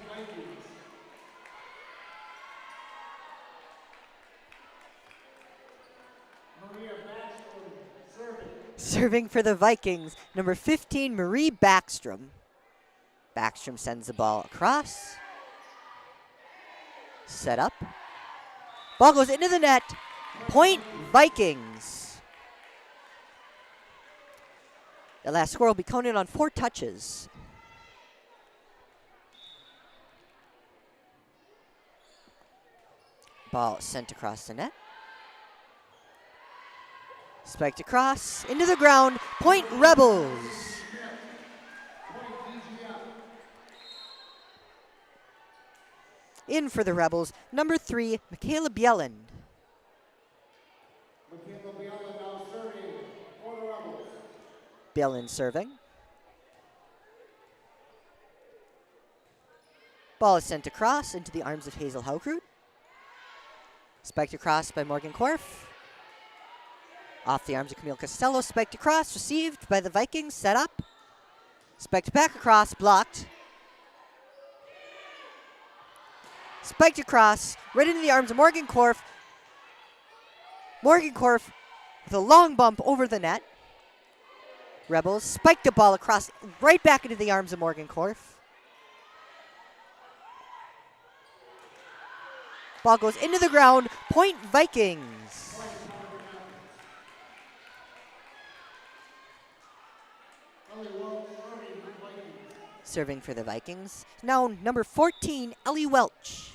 Serving for the Vikings, number 15, Marie Backstrom. Backstrom sends the ball across. Set up. Ball goes into the net. Point Vikings. The last score will be counted on 4 touches. Ball sent across the net. Spiked across, into the ground. Point Rebels. In for the Rebels, number 3, Michaela Bieland. Michaela Bieland now serving for the Rebels. Bieland serving. Ball is sent across into the arms of Hazel Haukrut. Spiked across by Morgan Korf. Off the arms of Camille Costello, spiked across, received by the Vikings, set up. Spiked back across, blocked. Spiked across, right into the arms of Morgan Korf. Morgan Korf with a long bump over the net. Rebels. Spiked the ball across, right back into the arms of Morgan Korf. Ball goes into the ground. Point Vikings. Serving for the Vikings. Now number 14, Ellie Welch.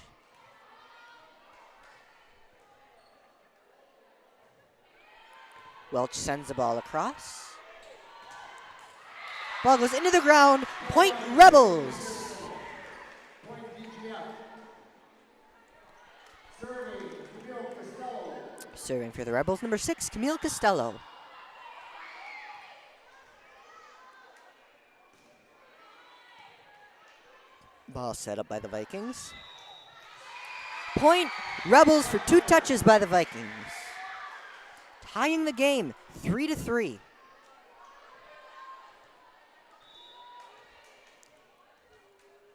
Welch sends the ball across. Ball goes into the ground. Point Rebels. Serving for the Rebels, number 6, Camille Costello. Ball set up by the Vikings. Point Rebels for 2 touches by the Vikings. Tying the game 3-3.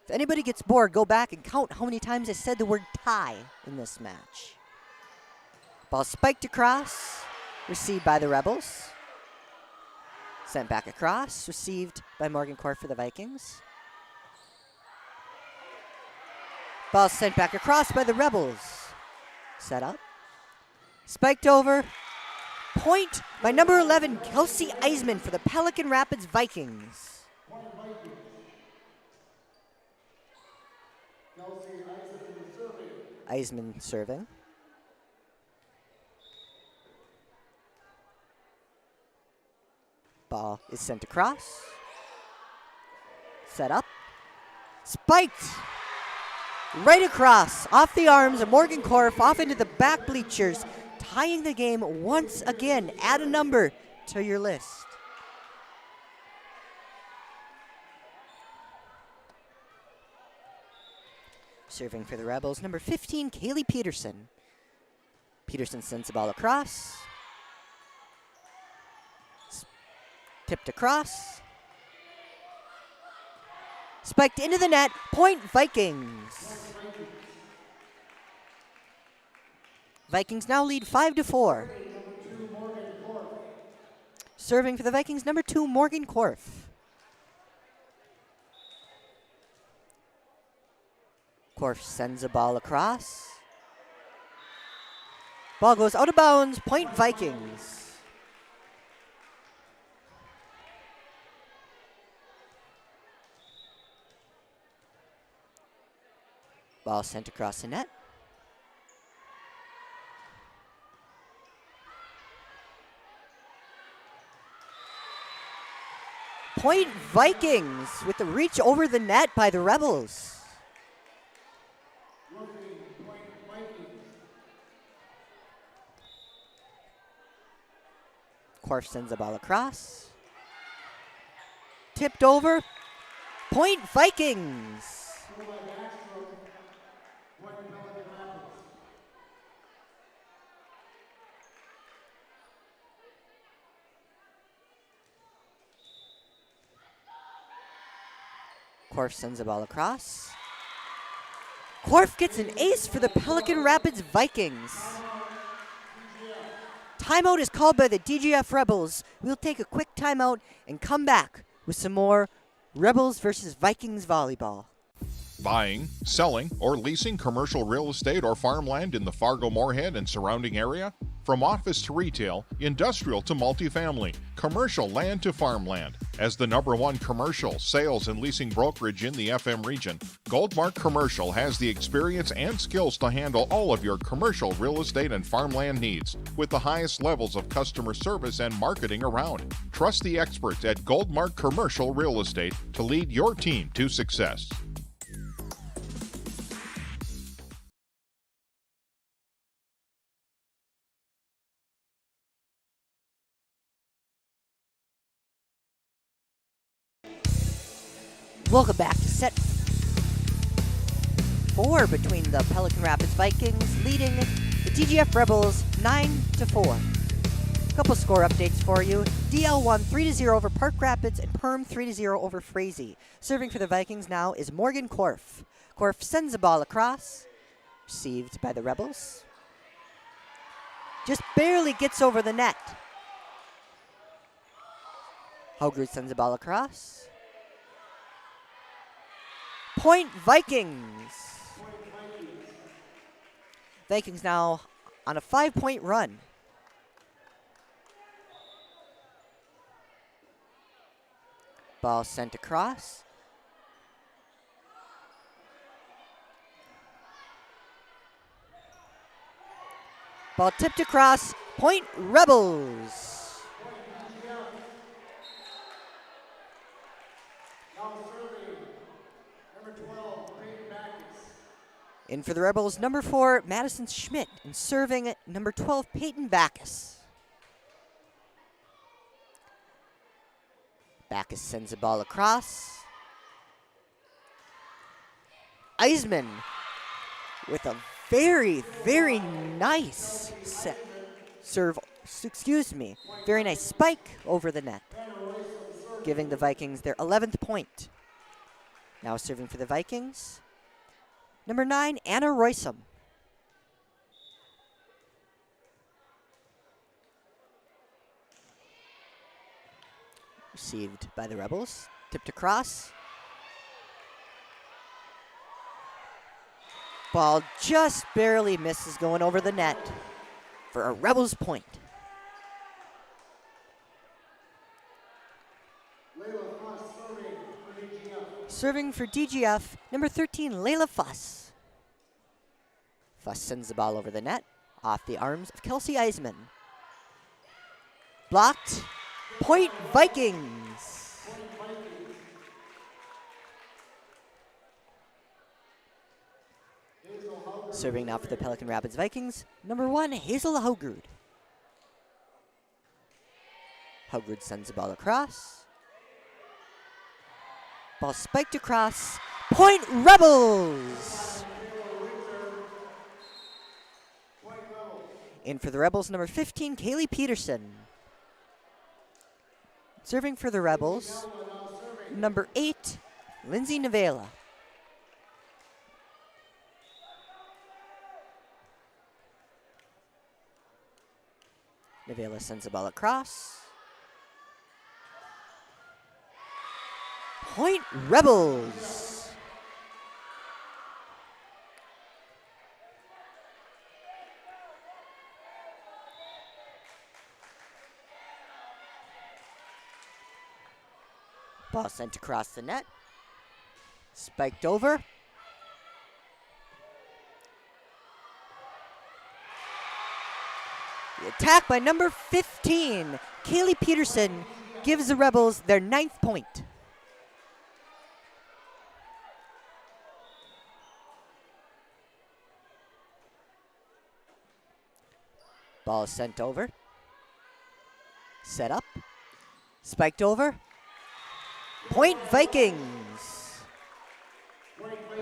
If anybody gets bored, go back and count how many times I said the word tie in this match. Ball spiked across, received by the Rebels. Sent back across, received by Morgan Korf for the Vikings. Ball sent back across by the Rebels. Set up. Spiked over. Point by number 11, Kelsey Eisman for the Pelican Rapids Vikings. Eisman serving. Ball is sent across. Set up. Spiked. Right across, off the arms of Morgan Korf, off into the back bleachers, tying the game once again. Add a number to your list. Serving for the Rebels, number 15, Kaylee Peterson. Peterson sends the ball across. Tipped across. Spiked into the net. Point Vikings. Vikings now lead 5-4. Serving for the Vikings, number 2, Morgan Korf. Korf sends a ball across. Ball goes out of bounds. Point Vikings. Ball sent across the net. Point Vikings with the reach over the net by the Rebels. Korf sends the ball across. Tipped over. Point Vikings. Korf sends the ball across. Korf gets an ace for the Pelican Rapids Vikings. Timeout is called by the DGF Rebels. We'll take a quick timeout and come back with some more Rebels versus Vikings volleyball. Buying, selling, or leasing commercial real estate or farmland in the Fargo-Moorhead and surrounding area? From office to retail, industrial to multifamily, commercial land to farmland. As the #1 commercial, sales, and leasing brokerage in the FM region, Goldmark Commercial has the experience and skills to handle all of your commercial real estate and farmland needs with the highest levels of customer service and marketing around. Trust the experts at Goldmark Commercial Real Estate to lead your team to success. Welcome back to set 4 between the Pelican Rapids Vikings leading the DGF Rebels 9-4. Couple score updates for you. DL won 3-0 over Park Rapids and Perm 3-0 over Frazee. Serving for the Vikings now is Morgan Korf. Korf sends the ball across, received by the Rebels. Just barely gets over the net. Hogrud sends the ball across. Point Vikings. Vikings now on a 5-point run. Ball sent across. Ball tipped across. Point Rebels. In for the Rebels, number 4, Madison Schmidt. And serving number 12, Peyton Backus. Backus sends the ball across. Eisman with a very, very nice very nice spike over the net, giving the Vikings their 11th point. Now serving for the Vikings, number 9, Anna Roysum. Received by the Rebels, tipped across. Ball just barely misses going over the net for a Rebels point. Serving for DGF, number 13, Layla Fuss. Fuss sends the ball over the net, off the arms of Kelsey Eisman. Blocked. Point Vikings. Serving now for the Pelican Rapids Vikings, number 1, Hazel Hogrud. Hogrud sends the ball across. Ball spiked across. Point Rebels! In for the Rebels, number 15, Kaylee Peterson. Serving for the Rebels, number 8, Lindsay Nevela. Nevela sends the ball across. Point Rebels! Ball sent across the net. Spiked over. The attack by number 15, Kaylee Peterson, gives the Rebels their 9th point. Ball sent over. Set up. Spiked over. Point Vikings.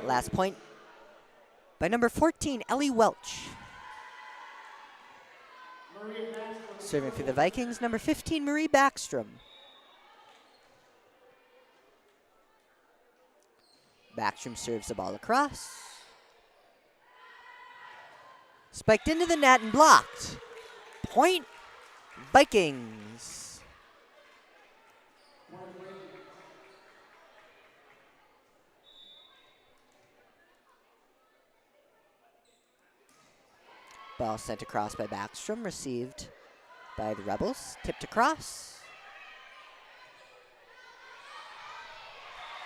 Last point by number 14, Ellie Welch. Serving for the Vikings, number 15, Marie Backstrom. Backstrom serves the ball across. Spiked into the net and blocked. Point Vikings. Ball sent across by Backstrom, received by the Rebels, tipped across.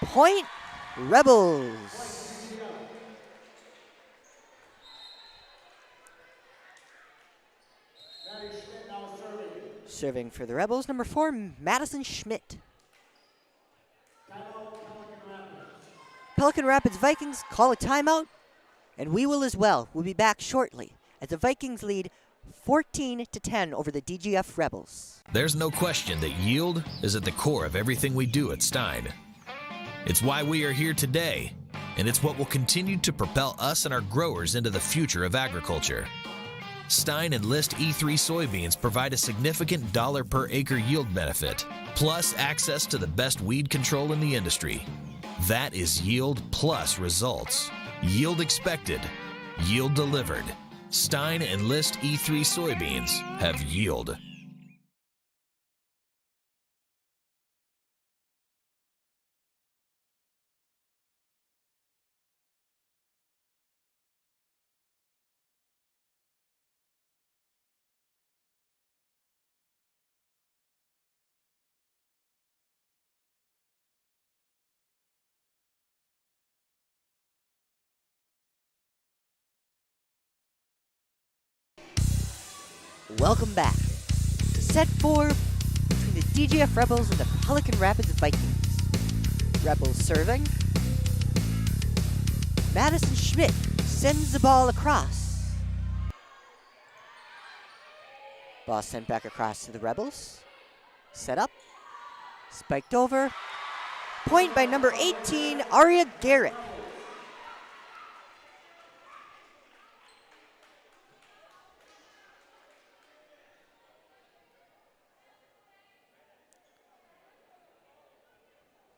Point Rebels. Serving for the Rebels, number 4, Madison Schmidt. Pelican Rapids Vikings call a timeout, and we will as well. We'll be back shortly as the Vikings lead 14-10 over the DGF Rebels. There's no question that yield is at the core of everything we do at Stein. It's why we are here today, and it's what will continue to propel us and our growers into the future of agriculture. Stein and List E3 soybeans provide a significant dollar per acre yield benefit, plus access to the best weed control in the industry. That is yield plus results. Yield expected, yield delivered. Stein and List E3 soybeans have yield. Welcome back to set 4 between the DGF Rebels and the Pelican Rapids Vikings. Rebels serving. Madison Schmidt sends the ball across. Ball sent back across to the Rebels. Set up. Spiked over. Point by number 18, Aria Garrett.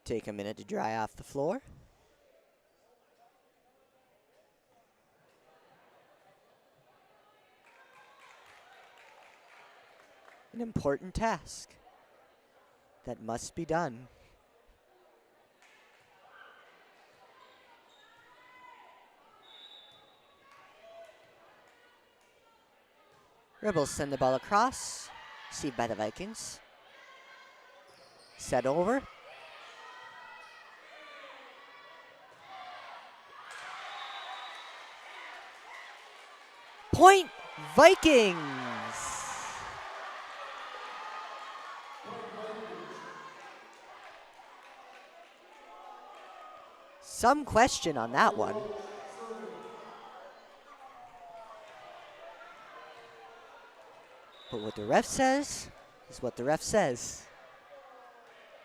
Take a minute to dry off the floor. An important task that must be done. Rebels send the ball across, received by the Vikings. Set over. Point Vikings! Some question on that one. But what the ref says is what the ref says.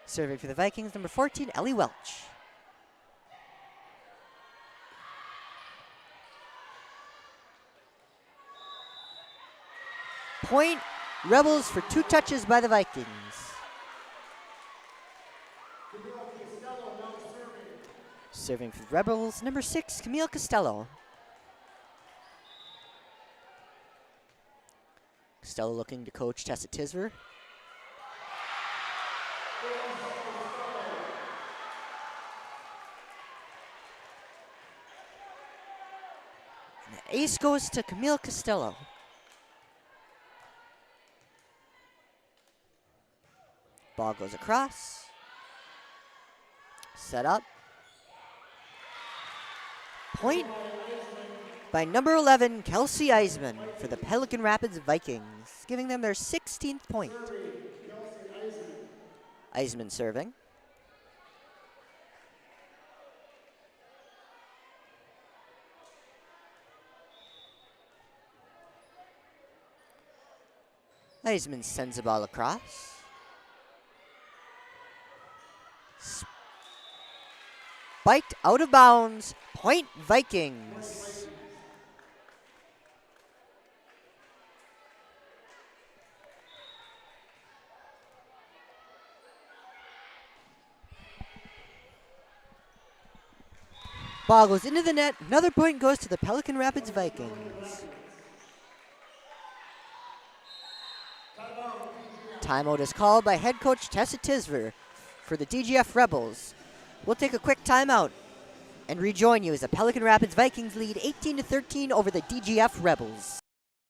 Serving for the Vikings, number 14, Ellie Welch. Point Rebels for 2 touches by the Vikings. Serving for the Rebels, number 6, Camille Costello. Costello looking to coach Tessa Tisver. And the ace goes to Camille Costello. Ball goes across. Set up. Point by number 11, Kelsey Eisman for the Pelican Rapids Vikings, giving them their 16th point. Eisman serving. Eisman sends the ball across. Spiked out of bounds. Point Vikings. Ball goes into the net. Another point goes to the Pelican Rapids Vikings. Timeout is called by head coach Tessa Tisver for the DGF Rebels. We'll take a quick timeout and rejoin you as the Pelican Rapids Vikings lead 18-13 over the DGF Rebels.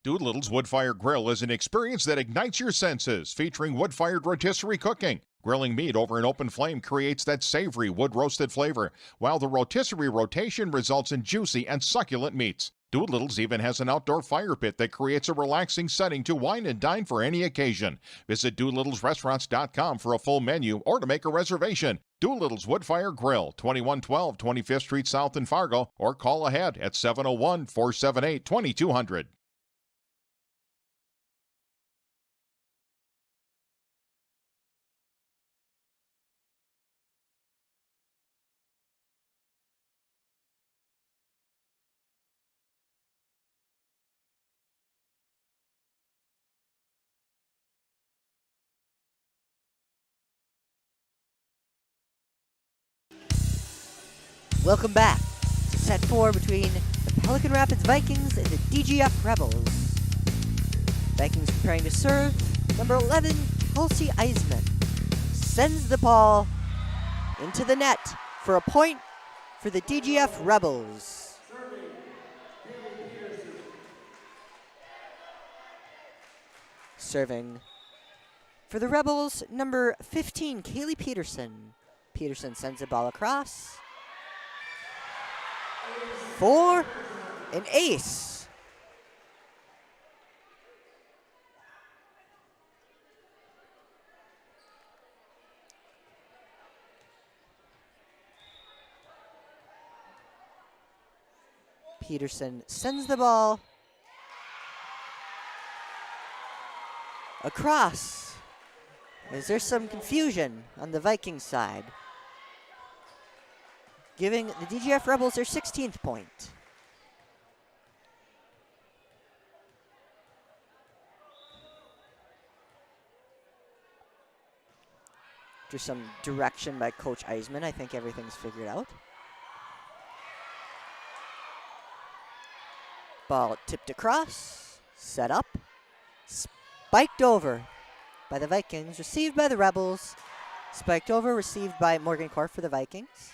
Doolittle's Wood-Fired Grill is an experience that ignites your senses, featuring wood-fired rotisserie cooking. Grilling meat over an open flame creates that savory wood-roasted flavor, while the rotisserie rotation results in juicy and succulent meats. Doolittle's even has an outdoor fire pit that creates a relaxing setting to wine and dine for any occasion. Visit DoolittlesRestaurants.com for a full menu or to make a reservation. Doolittle's Wood-Fire Grill, 2112 25th Street South in Fargo, or call ahead at 701-478-2200. Welcome back to set 4 between the Pelican Rapids Vikings and the DGF Rebels. Vikings preparing to serve. Number 11, Kelsey Eisman sends the ball into the net for a point for the DGF Rebels. Serving for the Rebels, number 15, Kaylee Peterson. Peterson sends the ball across. For an ace. Peterson sends the ball across. Is there some confusion on the Vikings side? Giving the DGF Rebels their 16th point. After some direction by Coach Eisman, I think everything's figured out. Ball tipped across, set up, spiked over by the Vikings, received by the Rebels, spiked over, received by Morgan Korf for the Vikings.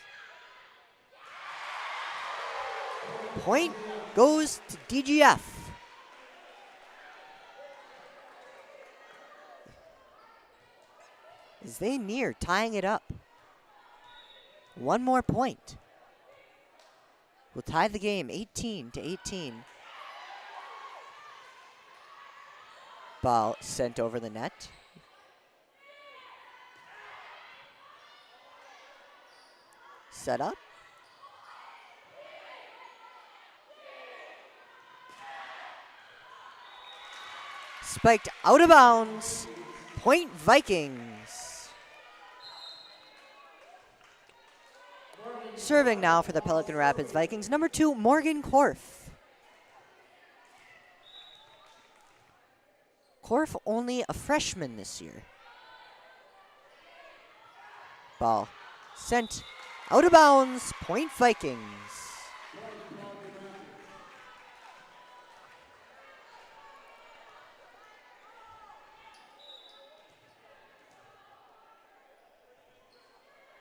Point goes to DGF. As they near tying it up. One more point will tie the game 18-18. Ball sent over the net. Set up. Spiked out of bounds. Point Vikings. Serving now for the Pelican Rapids Vikings, number 2, Morgan Korf. Korf only a freshman this year. Ball sent out of bounds, point Vikings.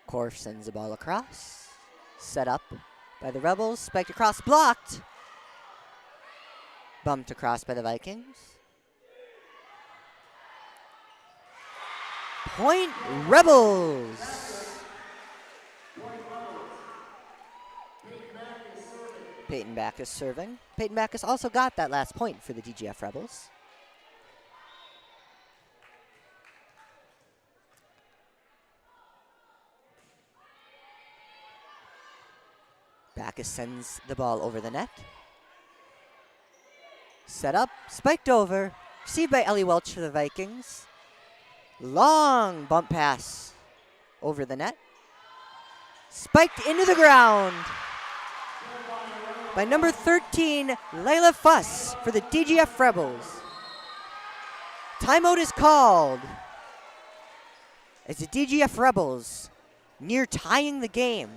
Korf sends the ball across. Set up by the Rebels. Spiked across, blocked. Bumped across by the Vikings. Point Rebels. Peyton Backus serving. Peyton Backus also got that last point for the DGF Rebels. Backus sends the ball over the net. Set up, spiked over, received by Ellie Welch for the Vikings. Long bump pass over the net. Spiked into the ground by number 13, Layla Fuss for the DGF Rebels. Timeout is called as the DGF Rebels near tying the game.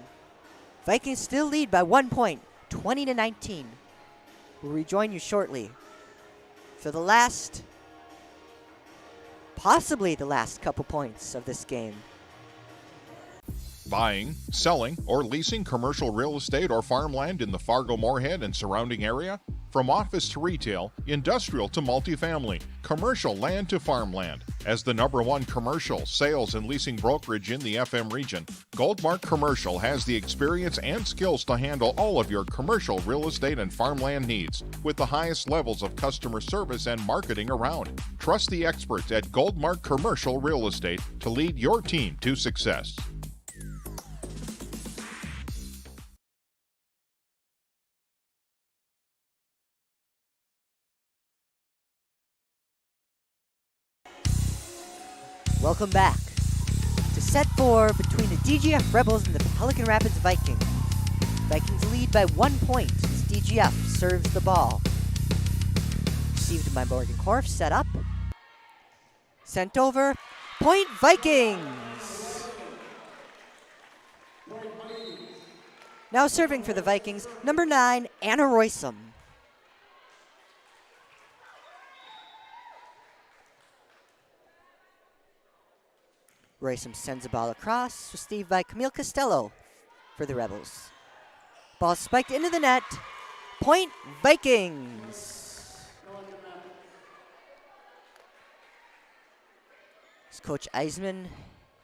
Vikings still lead by 1 point, 20-19. We'll rejoin you shortly for the last, possibly the last couple points of this game. Buying, selling, or leasing commercial real estate or farmland in the Fargo-Moorhead and surrounding area? From office to retail, industrial to multifamily, commercial land to farmland. As the #1 commercial, sales, and leasing brokerage in the FM region, Goldmark Commercial has the experience and skills to handle all of your commercial real estate and farmland needs with the highest levels of customer service and marketing around. Trust the experts at Goldmark Commercial Real Estate to lead your team to success. Welcome back to set 4 between the DGF Rebels and the Pelican Rapids Vikings. Vikings lead by 1 point as DGF serves the ball. Received by Morgan Korf, set up. Sent over, point Vikings! Now serving for the Vikings, number 9, Anna Roysum. Roysum sends the ball across, received by Camille Costello for the Rebels. Ball spiked into the net. Point Vikings. As Coach Eisman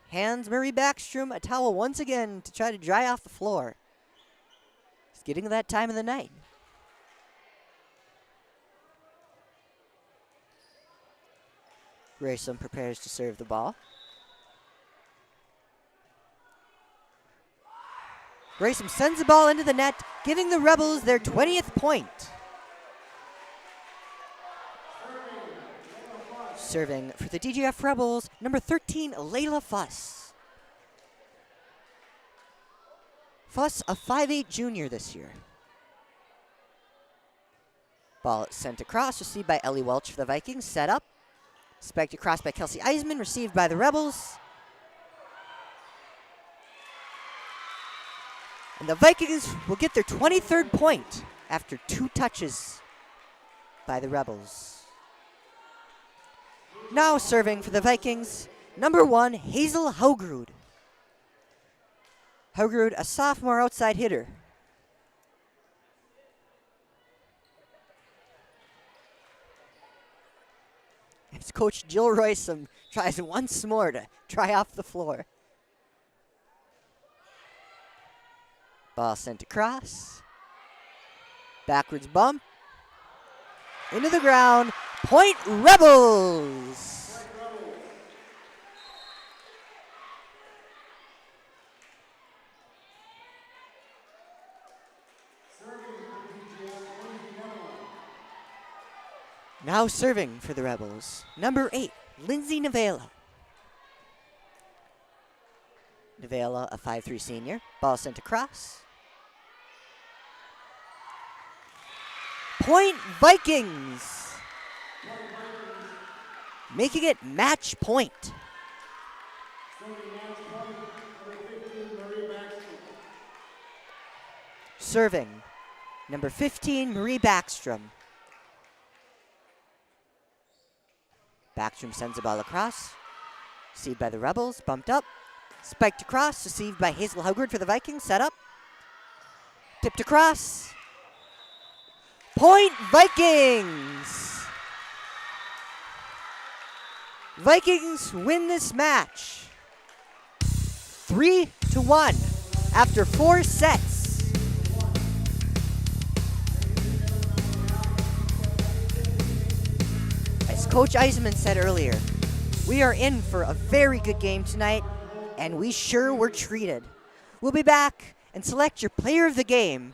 hands Marie Backstrom a towel once again to try to dry off the floor. It's getting to that time of the night. Roysum prepares to serve the ball. Grayson sends the ball into the net, giving the Rebels their 20th point. Serving for the DGF Rebels, number 13, Layla Fuss. Fuss, a 5'8 junior this year. Ball sent across, received by Ellie Welch for the Vikings. Set up. Spiked across by Kelsey Eisman, received by the Rebels. And the Vikings will get their 23rd point after 2 touches by the Rebels. Now serving for the Vikings, number 1, Hazel Haugrud. Haugrud, a sophomore outside hitter. As Coach Jill Royce tries once more to try off the floor. Ball sent across. Backwards bump. Into the ground. Point Rebels! Now serving for the Rebels, number 8, Lindsay Navela. Navela, a 5'3 senior. Ball sent across. Point Vikings! Making it match point. Serving, number 15, Marie Backstrom. Backstrom sends the ball across. Received by the Rebels, bumped up. Spiked across, received by Hazel Haugrud for the Vikings, set up. Tipped across. Point Vikings! Vikings win this match 3-1 after 4 sets. As Coach Eisman said earlier, we are in for a very good game tonight, and we sure were treated. We'll be back and select your player of the game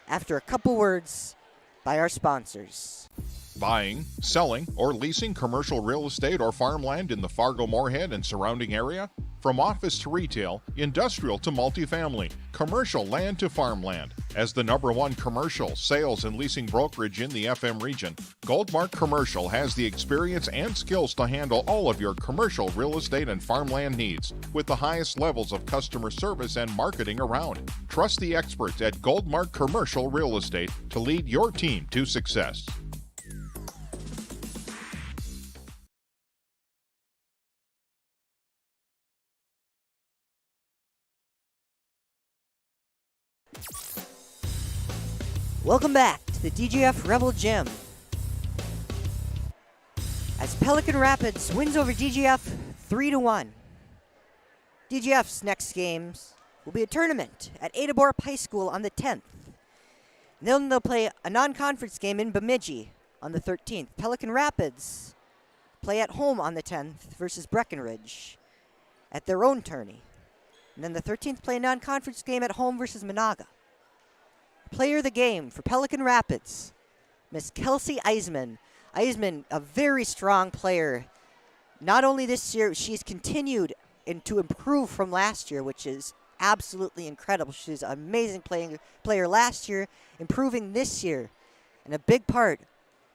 after a couple words by our sponsors. Buying, selling, or leasing commercial real estate or farmland in the Fargo-Moorhead and surrounding area? From office to retail, industrial to multifamily, commercial land to farmland. As the #1 commercial, sales, and leasing brokerage in the FM region, Goldmark Commercial has the experience and skills to handle all of your commercial real estate and farmland needs with the highest levels of customer service and marketing around. Trust the experts at Goldmark Commercial Real Estate to lead your team to success. Welcome back to the DGF Rebel Gym. As Pelican Rapids wins over DGF 3-1. DGF's next games will be a tournament at Ada Borup High School on the 10th. Then they'll play a non-conference game in Bemidji on the 13th. Pelican Rapids play at home on the 10th versus Breckenridge at their own tourney. And then the 13th play a non-conference game at home versus Monaga. Player of the game for Pelican Rapids, Miss Kelsey Eisman. Eisman, a very strong player. Not only this year, she's continued to improve from last year, which is absolutely incredible. She's an amazing player last year, improving this year, and a big part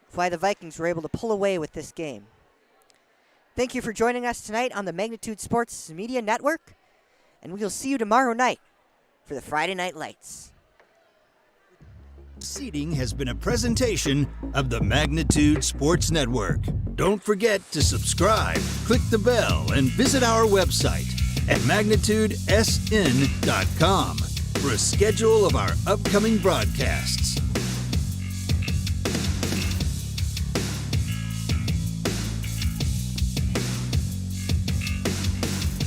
of why the Vikings were able to pull away with this game. Thank you for joining us tonight on the Magnitude Sports Media Network, and we will see you tomorrow night for the Friday Night Lights. Seating has been a presentation of the Magnitude Sports Network. Don't forget to subscribe, click the bell, and visit our website at magnitudesn.com for a schedule of our upcoming broadcasts.